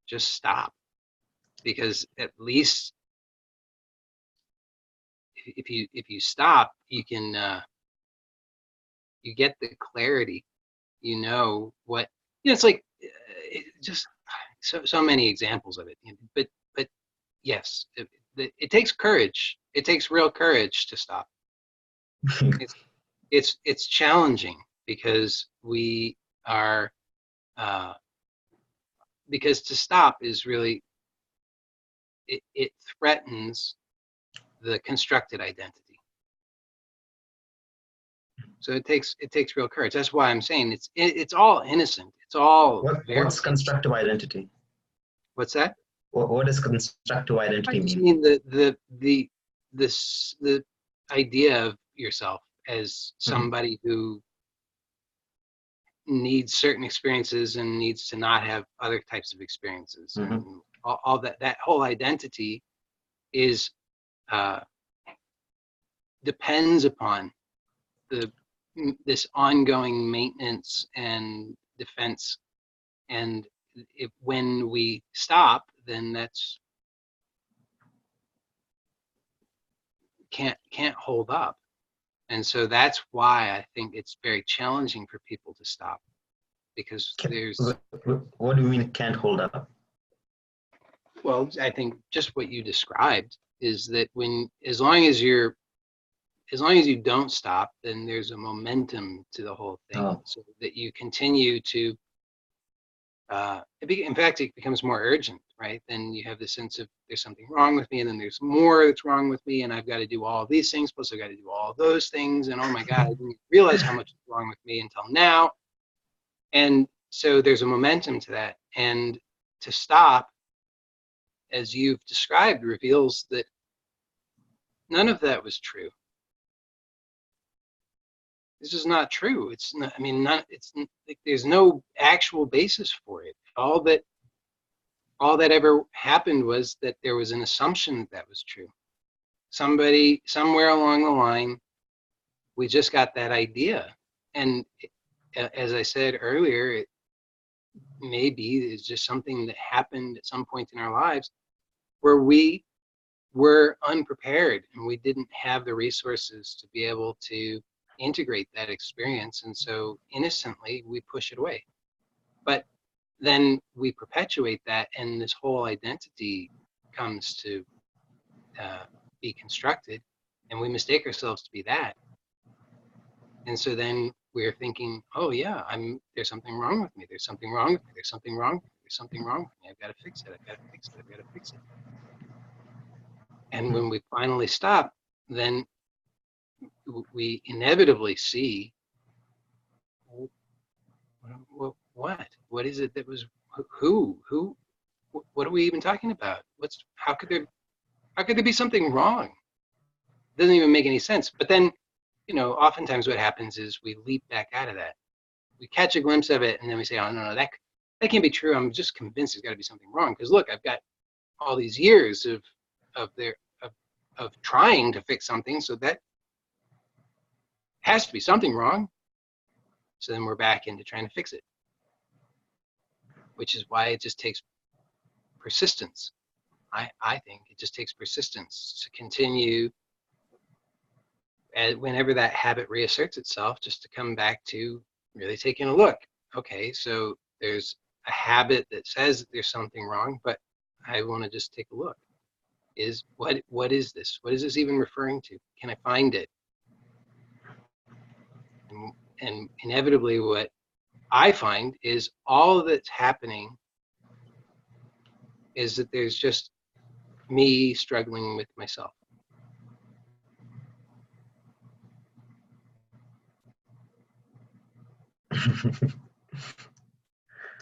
just stop, because at least if you stop, you can you get the clarity. You know what, you know, it's like just so many examples of it. But yes, it takes courage. It takes real courage to stop. It's it's challenging because we are because to stop is really it threatens the constructed identity. So it takes real courage. That's why I'm saying it's all innocent. It's all very What's innocent. constructive identity? What's that? What does constructive I identity just mean? mean the idea of yourself as Mm-hmm. somebody who needs certain experiences and needs to not have other types of experiences, Mm-hmm. and all that whole identity is uh, depends upon the this ongoing maintenance and defense, and if when we stop, then that's can't hold up. And so that's why I think it's very challenging for people to stop, because there's, What do you mean can't hold up? well, I think just what you described is that when, as long as you don't stop, then there's a momentum to the whole thing, Oh, so that you continue to, in fact, it becomes more urgent, right? Then you have the sense of there's something wrong with me, and then there's more that's wrong with me, and I've got to do all these things, plus I've got to do all those things, and oh my God, I didn't realize how much is wrong with me until now. And so there's a momentum to that. And to stop, as you've described, reveals that none of that was true. This is not true. It's not, I mean, not, it's like there's no actual basis for it. All that ever happened was that there was an assumption that that was true. Somebody, somewhere along the line, we just got that idea. And as I said earlier, it maybe is just something that happened at some point in our lives where we were unprepared and we didn't have the resources to be able to integrate that experience. And so innocently, we push it away. But then we perpetuate that, and this whole identity comes to be constructed, and we mistake ourselves to be that. And so then we're thinking, oh yeah, there's something wrong with me. There's something wrong with me. There's something wrong with me. There's something wrong with me. I've got to fix it. I've got to fix it. I've got to fix it. And when we finally stop, then we inevitably see, what is it that was, who, what are we even talking about? How could there be something wrong? It doesn't even make any sense. But then, oftentimes what happens is we leap back out of that. We catch a glimpse of it, and then we say, oh, no, that can't be true. I'm just convinced there's got to be something wrong. Because look, I've got all these years of their of trying to fix something, so that has to be something wrong. So then we're back into trying to fix it, which is why it just takes persistence. I think it just takes persistence to continue, and whenever that habit reasserts itself, just to come back to really taking a look. Okay, so there's habit that says that there's something wrong, but I want to just take a look. What is this? What is this even referring to? Can I find it? And inevitably, what I find is all that's happening is that there's just me struggling with myself.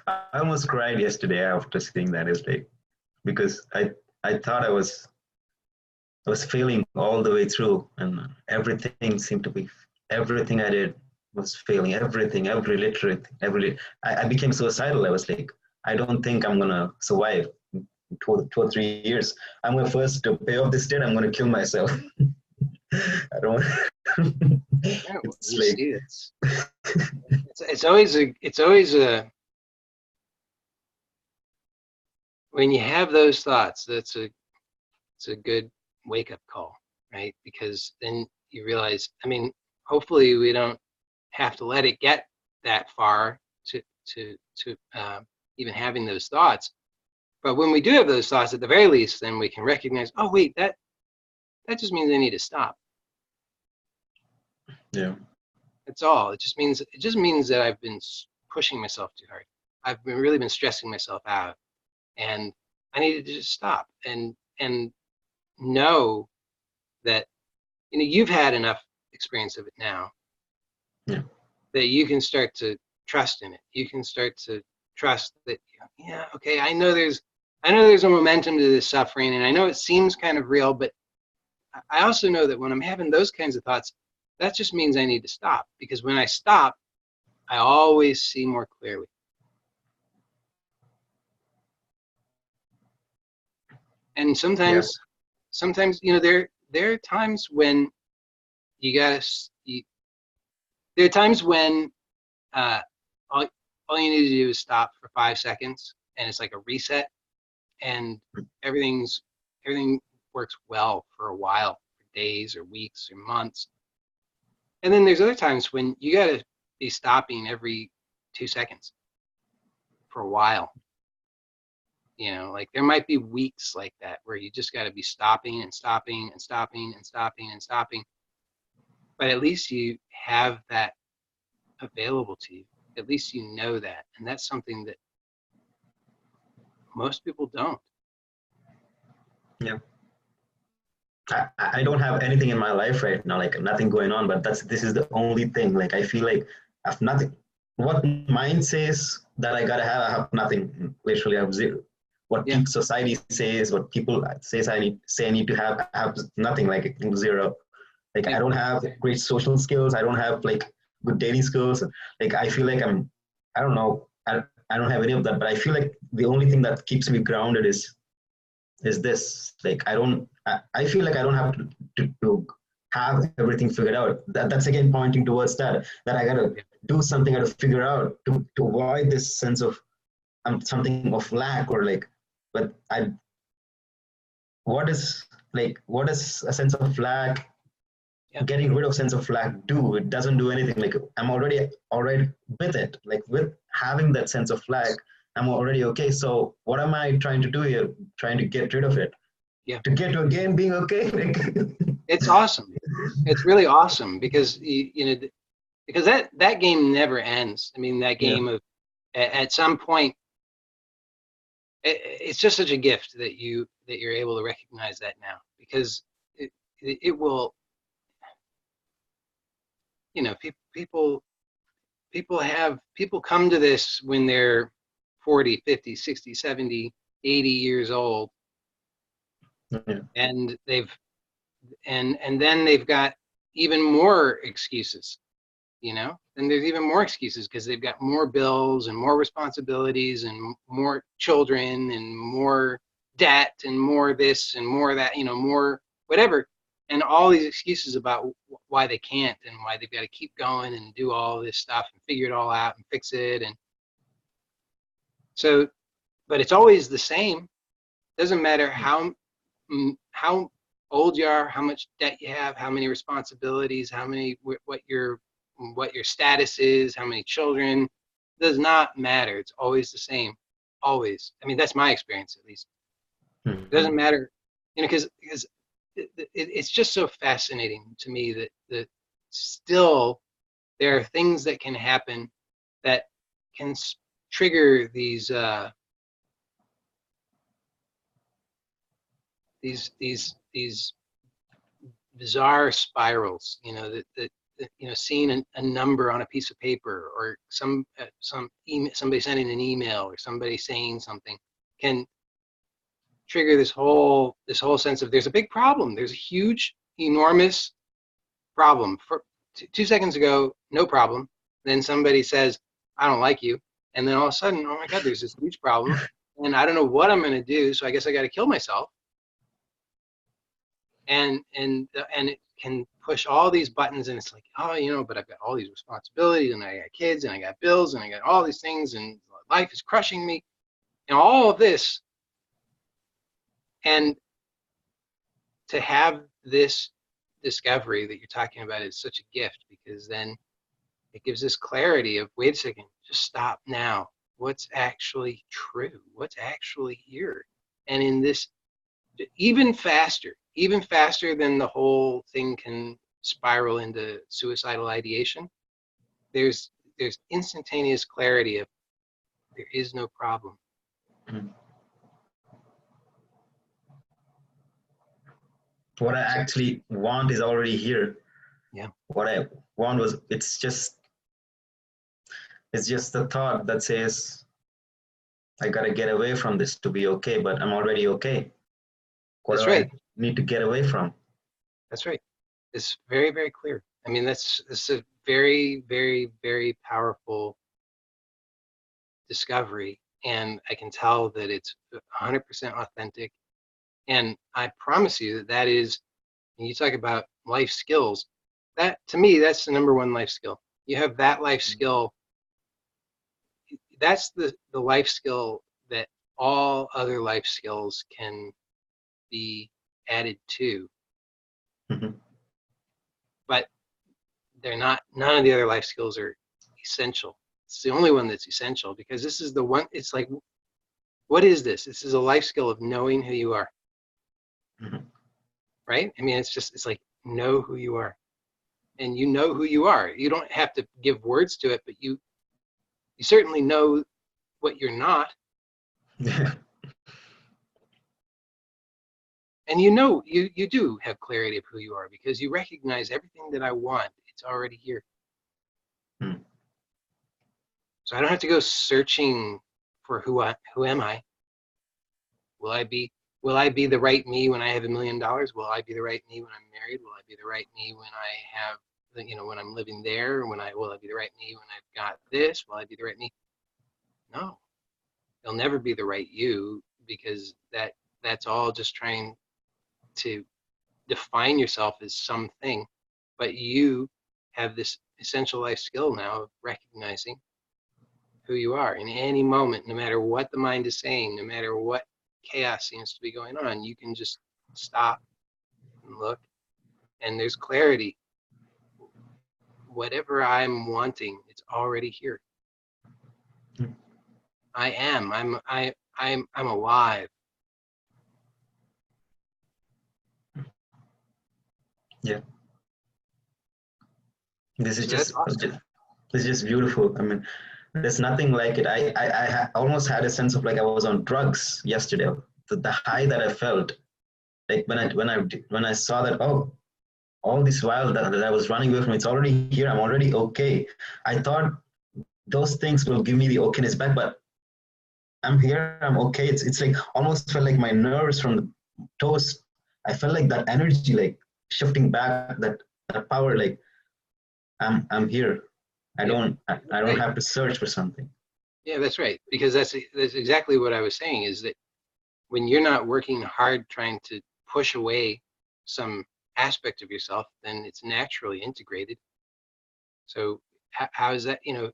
I almost cried yesterday after seeing that. It's like, because I thought I was failing all the way through, and everything seemed to be, everything I did was failing. Everything, every literate, I became suicidal. I was like, I don't think I'm gonna survive 2 or 3 years. I'm gonna first to pay off this debt. I'm gonna kill myself. I don't. Yeah, well, It's you like, see, it's always a when you have those thoughts, it's a good wake up call, right? Because then you realize, I mean, hopefully we don't have to let it get that far to even having those thoughts. But when we do have those thoughts, at the very least, then we can recognize, oh wait, that just means I need to stop. yeah, That's all. It just means that I've been pushing myself too hard. I've really been stressing myself out, and I needed to just stop and know that you've had enough experience of it now yeah, that you can start to trust in it. You can start to trust that, yeah, okay, I know there's a momentum to this suffering, and I know it seems kind of real, but I also know that when I'm having those kinds of thoughts, that just means I need to stop, because when I stop, I always see more clearly. And yeah, sometimes there are times when you gotta you, there are times when uh, all, all you need to do is stop for 5 seconds, and it's like a reset, and everything works well for a while, for days or weeks or months. And then there's other times when you gotta be stopping every 2 seconds for a while. Like there might be weeks like that where you just got to be stopping and stopping and stopping and stopping and stopping. But at least you have that available to you. At least you know that. And that's something that most people don't. yeah. I don't have anything in my life right now, like nothing going on, but this is the only thing. Like I feel like I have nothing. What mind says that I gotta have, I have nothing. Literally, I have zero. What Yeah. society says, what people says I need to have, I have nothing. Like zero. Like Yeah. I don't have great social skills. I don't have like good dating skills. Like I feel like I don't know. I don't have any of that. But I feel like the only thing that keeps me grounded is this. Like I feel like I don't have to have everything figured out. That's again pointing towards that I gotta Yeah. do something, I gotta figure out to avoid this sense of something of lack, or like, but I what is a sense of lack, Yeah. getting rid of sense of lack do? It doesn't do anything. Like I'm already with it, like with having that sense of lack, I'm already okay. So what am I trying to do here? Trying to get rid of it, Yeah. to get to again being okay. It's awesome. It's really awesome because because that game never ends. I mean, that Yeah, game of at some point, it's just such a gift that you're able to recognize that now, because it will, people come to this when they're 40, 50, 60, 70, 80 years old, yeah, and then they've got even more excuses, and there's even more excuses because they've got more bills and more responsibilities and more children and more debt and more this and more that, more whatever, and all these excuses about why they can't and why they've got to keep going and do all this stuff and figure it all out and fix it. And so, but it's always the same. Doesn't matter how old you are, how much debt you have, how many responsibilities, how many what your status is, how many children, does not matter. It's always the same, always. I mean, that's my experience at least. It doesn't matter, you know, because it's just so fascinating to me that still there are things that can happen that can trigger these bizarre spirals, you know, that you know, seeing a number on a piece of paper, or somebody sending an email, or somebody saying something, can trigger this whole sense of there's a big problem. There's a huge, enormous problem. For 2 seconds ago, no problem. Then somebody says, I don't like you. And then all of a sudden, oh my God, there's this huge problem. And I don't know what I'm going to do. So I guess I got to kill myself. And it can push all these buttons, and it's like, oh, you know, but I've got all these responsibilities, and I got kids, and I got bills, and I got all these things, and life is crushing me, and all of this. And to have this discovery that you're talking about is such a gift, because then it gives this clarity of, wait a second, just stop now. What's actually true? What's actually here? And in this, even faster than the whole thing can spiral into suicidal ideation, there's instantaneous clarity of, there is no problem. What I actually want is already here. Yeah. What I want was, it's just the thought that says, I gotta get away from this to be okay, but I'm already okay. What That's do right. I need to get away from? That's right. It's very, very clear. I mean, it's a very, very, very powerful discovery, and I can tell that it's 100% authentic. And I promise you that is, when you talk about life skills, that, to me, that's the number one life skill. You have that life skill. That's the life skill that all other life skills can be added to. Mhm. But they're not, none of the other life skills are essential. It's the only one that's essential, because this is the one. It's like, what is this? This is a life skill of knowing who you are. Mhm. Right? I mean, it's like, know who you are. And you know who you are. You don't have to give words to it, but you certainly know what you're not. Yeah. And you know, you do have clarity of who you are, because you recognize everything that I want, it's already here. Mm. So I don't have to go searching for who am I? Will I be the right me when I have $1 million? Will I be the right me when I'm married? Will I be the right me when I have, you know, when I'm living there? Will I be the right me when I've got this? Will I be the right me? No, you'll never be the right you, because that's all just trying to define yourself as something. But you have this essential life skill now of recognizing who you are in any moment, no matter what the mind is saying, no matter what chaos seems to be going on. You can just stop and look, and there's clarity. Whatever I'm wanting, it's already here. I am. I'm alive. Yeah. This is So that's just, awesome. this is just beautiful. I mean, there's nothing like it. I almost had a sense of like I was on drugs yesterday. The high that I felt, like when I saw that, oh, all this while that I was running away from, it's already here. I'm already okay. I thought those things will give me the okayness back, but I'm here. I'm okay. It's like almost felt like my nerves from the toes. I felt like that energy, like shifting back, that power, like I'm here. I Yeah, don't I don't right. have to search for something. Yeah, that's right. Because that's exactly what I was saying, is that when you're not working hard trying to push away some aspect of yourself, then it's naturally integrated. So how is that? You know,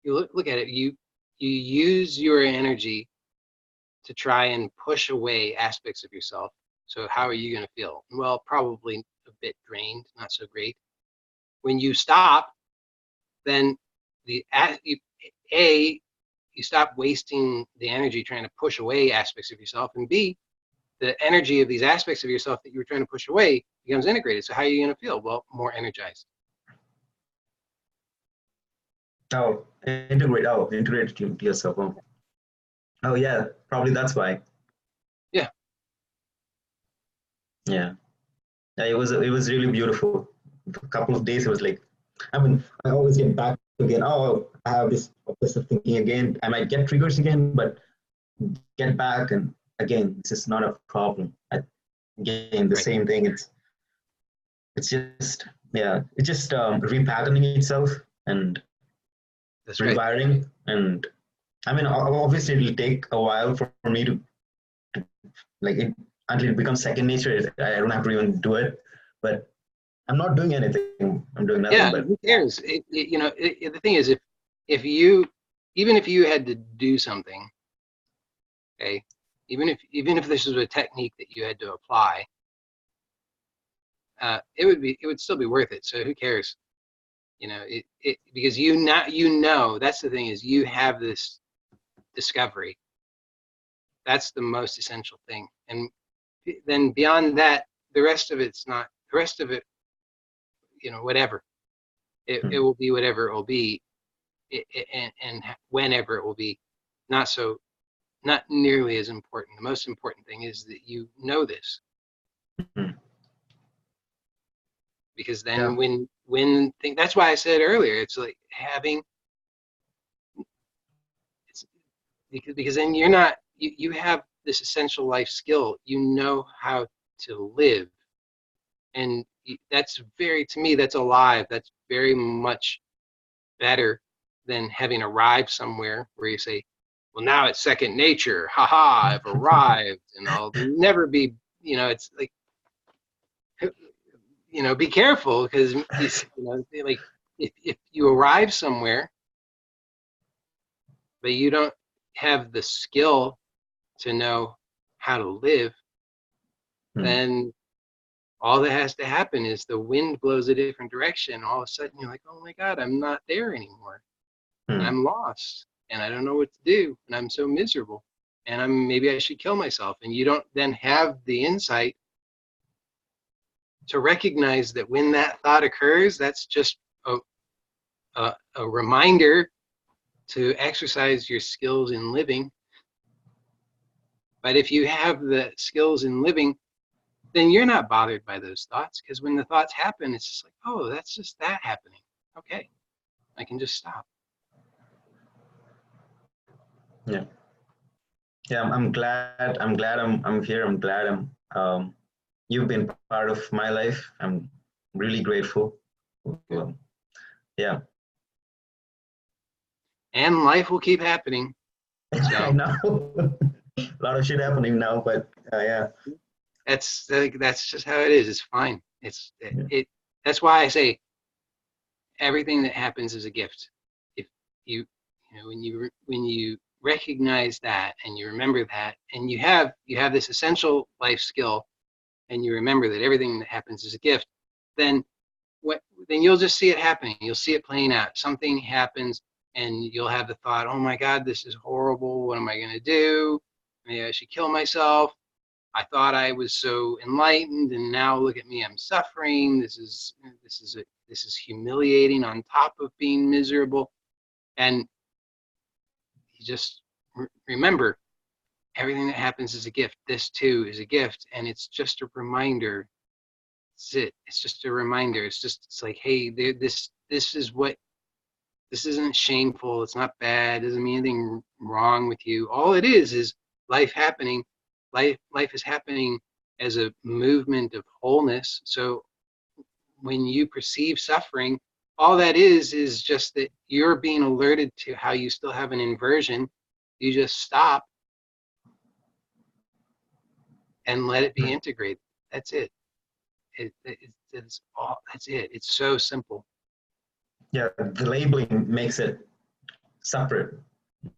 you look at it. You use your energy to try and push away aspects of yourself. So how are you going to feel? Well, probably a bit drained, not so great. When you stop, then A, you stop wasting the energy trying to push away aspects of yourself, and B, the energy of these aspects of yourself that you were trying to push away becomes integrated. So how are you going to feel? Well, more energized. Integrate to yourself. Oh yeah, probably that's why. Yeah. Yeah. Yeah, it was really beautiful. A couple of days, it was like, I mean, I always get back again. Oh, I have this obsessive thinking again. I might get triggers again, but get back and again, this is not a problem. Again, the Right. same thing. It's just it's just repatterning itself and That's right. rewiring. And I mean, obviously, it'll take a while for me to like it until it becomes second nature. I don't have to even do it, but I'm not doing anything. I'm doing nothing. Yeah. But Who cares? The thing is, if you, even if you had to do something, okay, even if this was a technique that you had to apply, it would still be worth it. So who cares? Because that's the thing, is you have this discovery. That's the most essential thing. And then beyond that, the rest of it, whatever. It will be whatever it will be, and whenever it will be. Not nearly as important. The most important thing is that you know this. Because then that's why I said earlier, it's like because then you have this essential life skill. You know how to live, and to me, that's alive. That's very much better than having arrived somewhere where you say, well, now it's second nature. Haha, I've arrived, and I'll never be. It's like, be careful, because like if you arrive somewhere, but you don't have the skill to know how to live, then all that has to happen is the wind blows a different direction. All of a sudden, you're like, oh my God, I'm not there anymore. I'm lost, and I don't know what to do, and I'm so miserable, and maybe I should kill myself. And you don't then have the insight to recognize that when that thought occurs, that's just a reminder to exercise your skills in living. But if you have the skills in living, then you're not bothered by those thoughts, because when the thoughts happen, it's just like, oh, that's just that happening. Okay, I can just stop. Yeah. Yeah, I'm glad. I'm here. I'm glad you've been part of my life. I'm really grateful. Yeah. And life will keep happening. So I know. A lot of shit happening now, but yeah. that's just how it is. It's fine. That's why I say everything that happens is a gift. If when you recognize that, and you remember that, and you have this essential life skill, and you remember that everything that happens is a gift, then you'll just see it happening. You'll see it playing out. Something happens, and you'll have the thought, oh my God, this is horrible. What am I going to do? Maybe I should kill myself. I thought I was so enlightened, and now look at me, I'm suffering. This is humiliating on top of being miserable. And you just remember, everything that happens is a gift. This too is a gift, and it's just a reminder. That's it. It's just a reminder. It's like, hey, this isn't shameful. It's not bad. It doesn't mean anything wrong with you. All it is life happening. Life is happening as a movement of wholeness. So when you perceive suffering, all that is just that you're being alerted to how you still have an inversion. You just stop and let it be integrated. That's it. It's all. That's it. It's so simple. Yeah, the labeling makes it separate.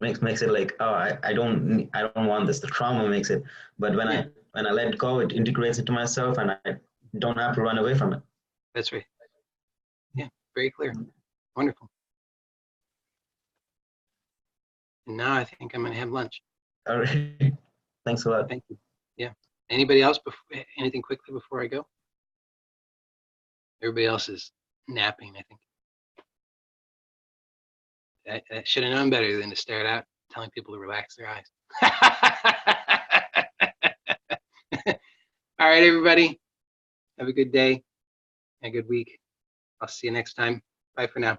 Makes it like, oh, I don't want this. The trauma makes it, but when I let go, it integrates into myself, and I don't have to run away from it. That's right. Yeah, very clear. Wonderful. And now I think I'm going to have lunch. All right. Thanks a lot. Thank you. Yeah. Anybody else? Anything quickly before I go? Everybody else is napping, I think. I should have known better than to stare it out, telling people to relax their eyes. All right, everybody. Have a good day, a good week. I'll see you next time. Bye for now.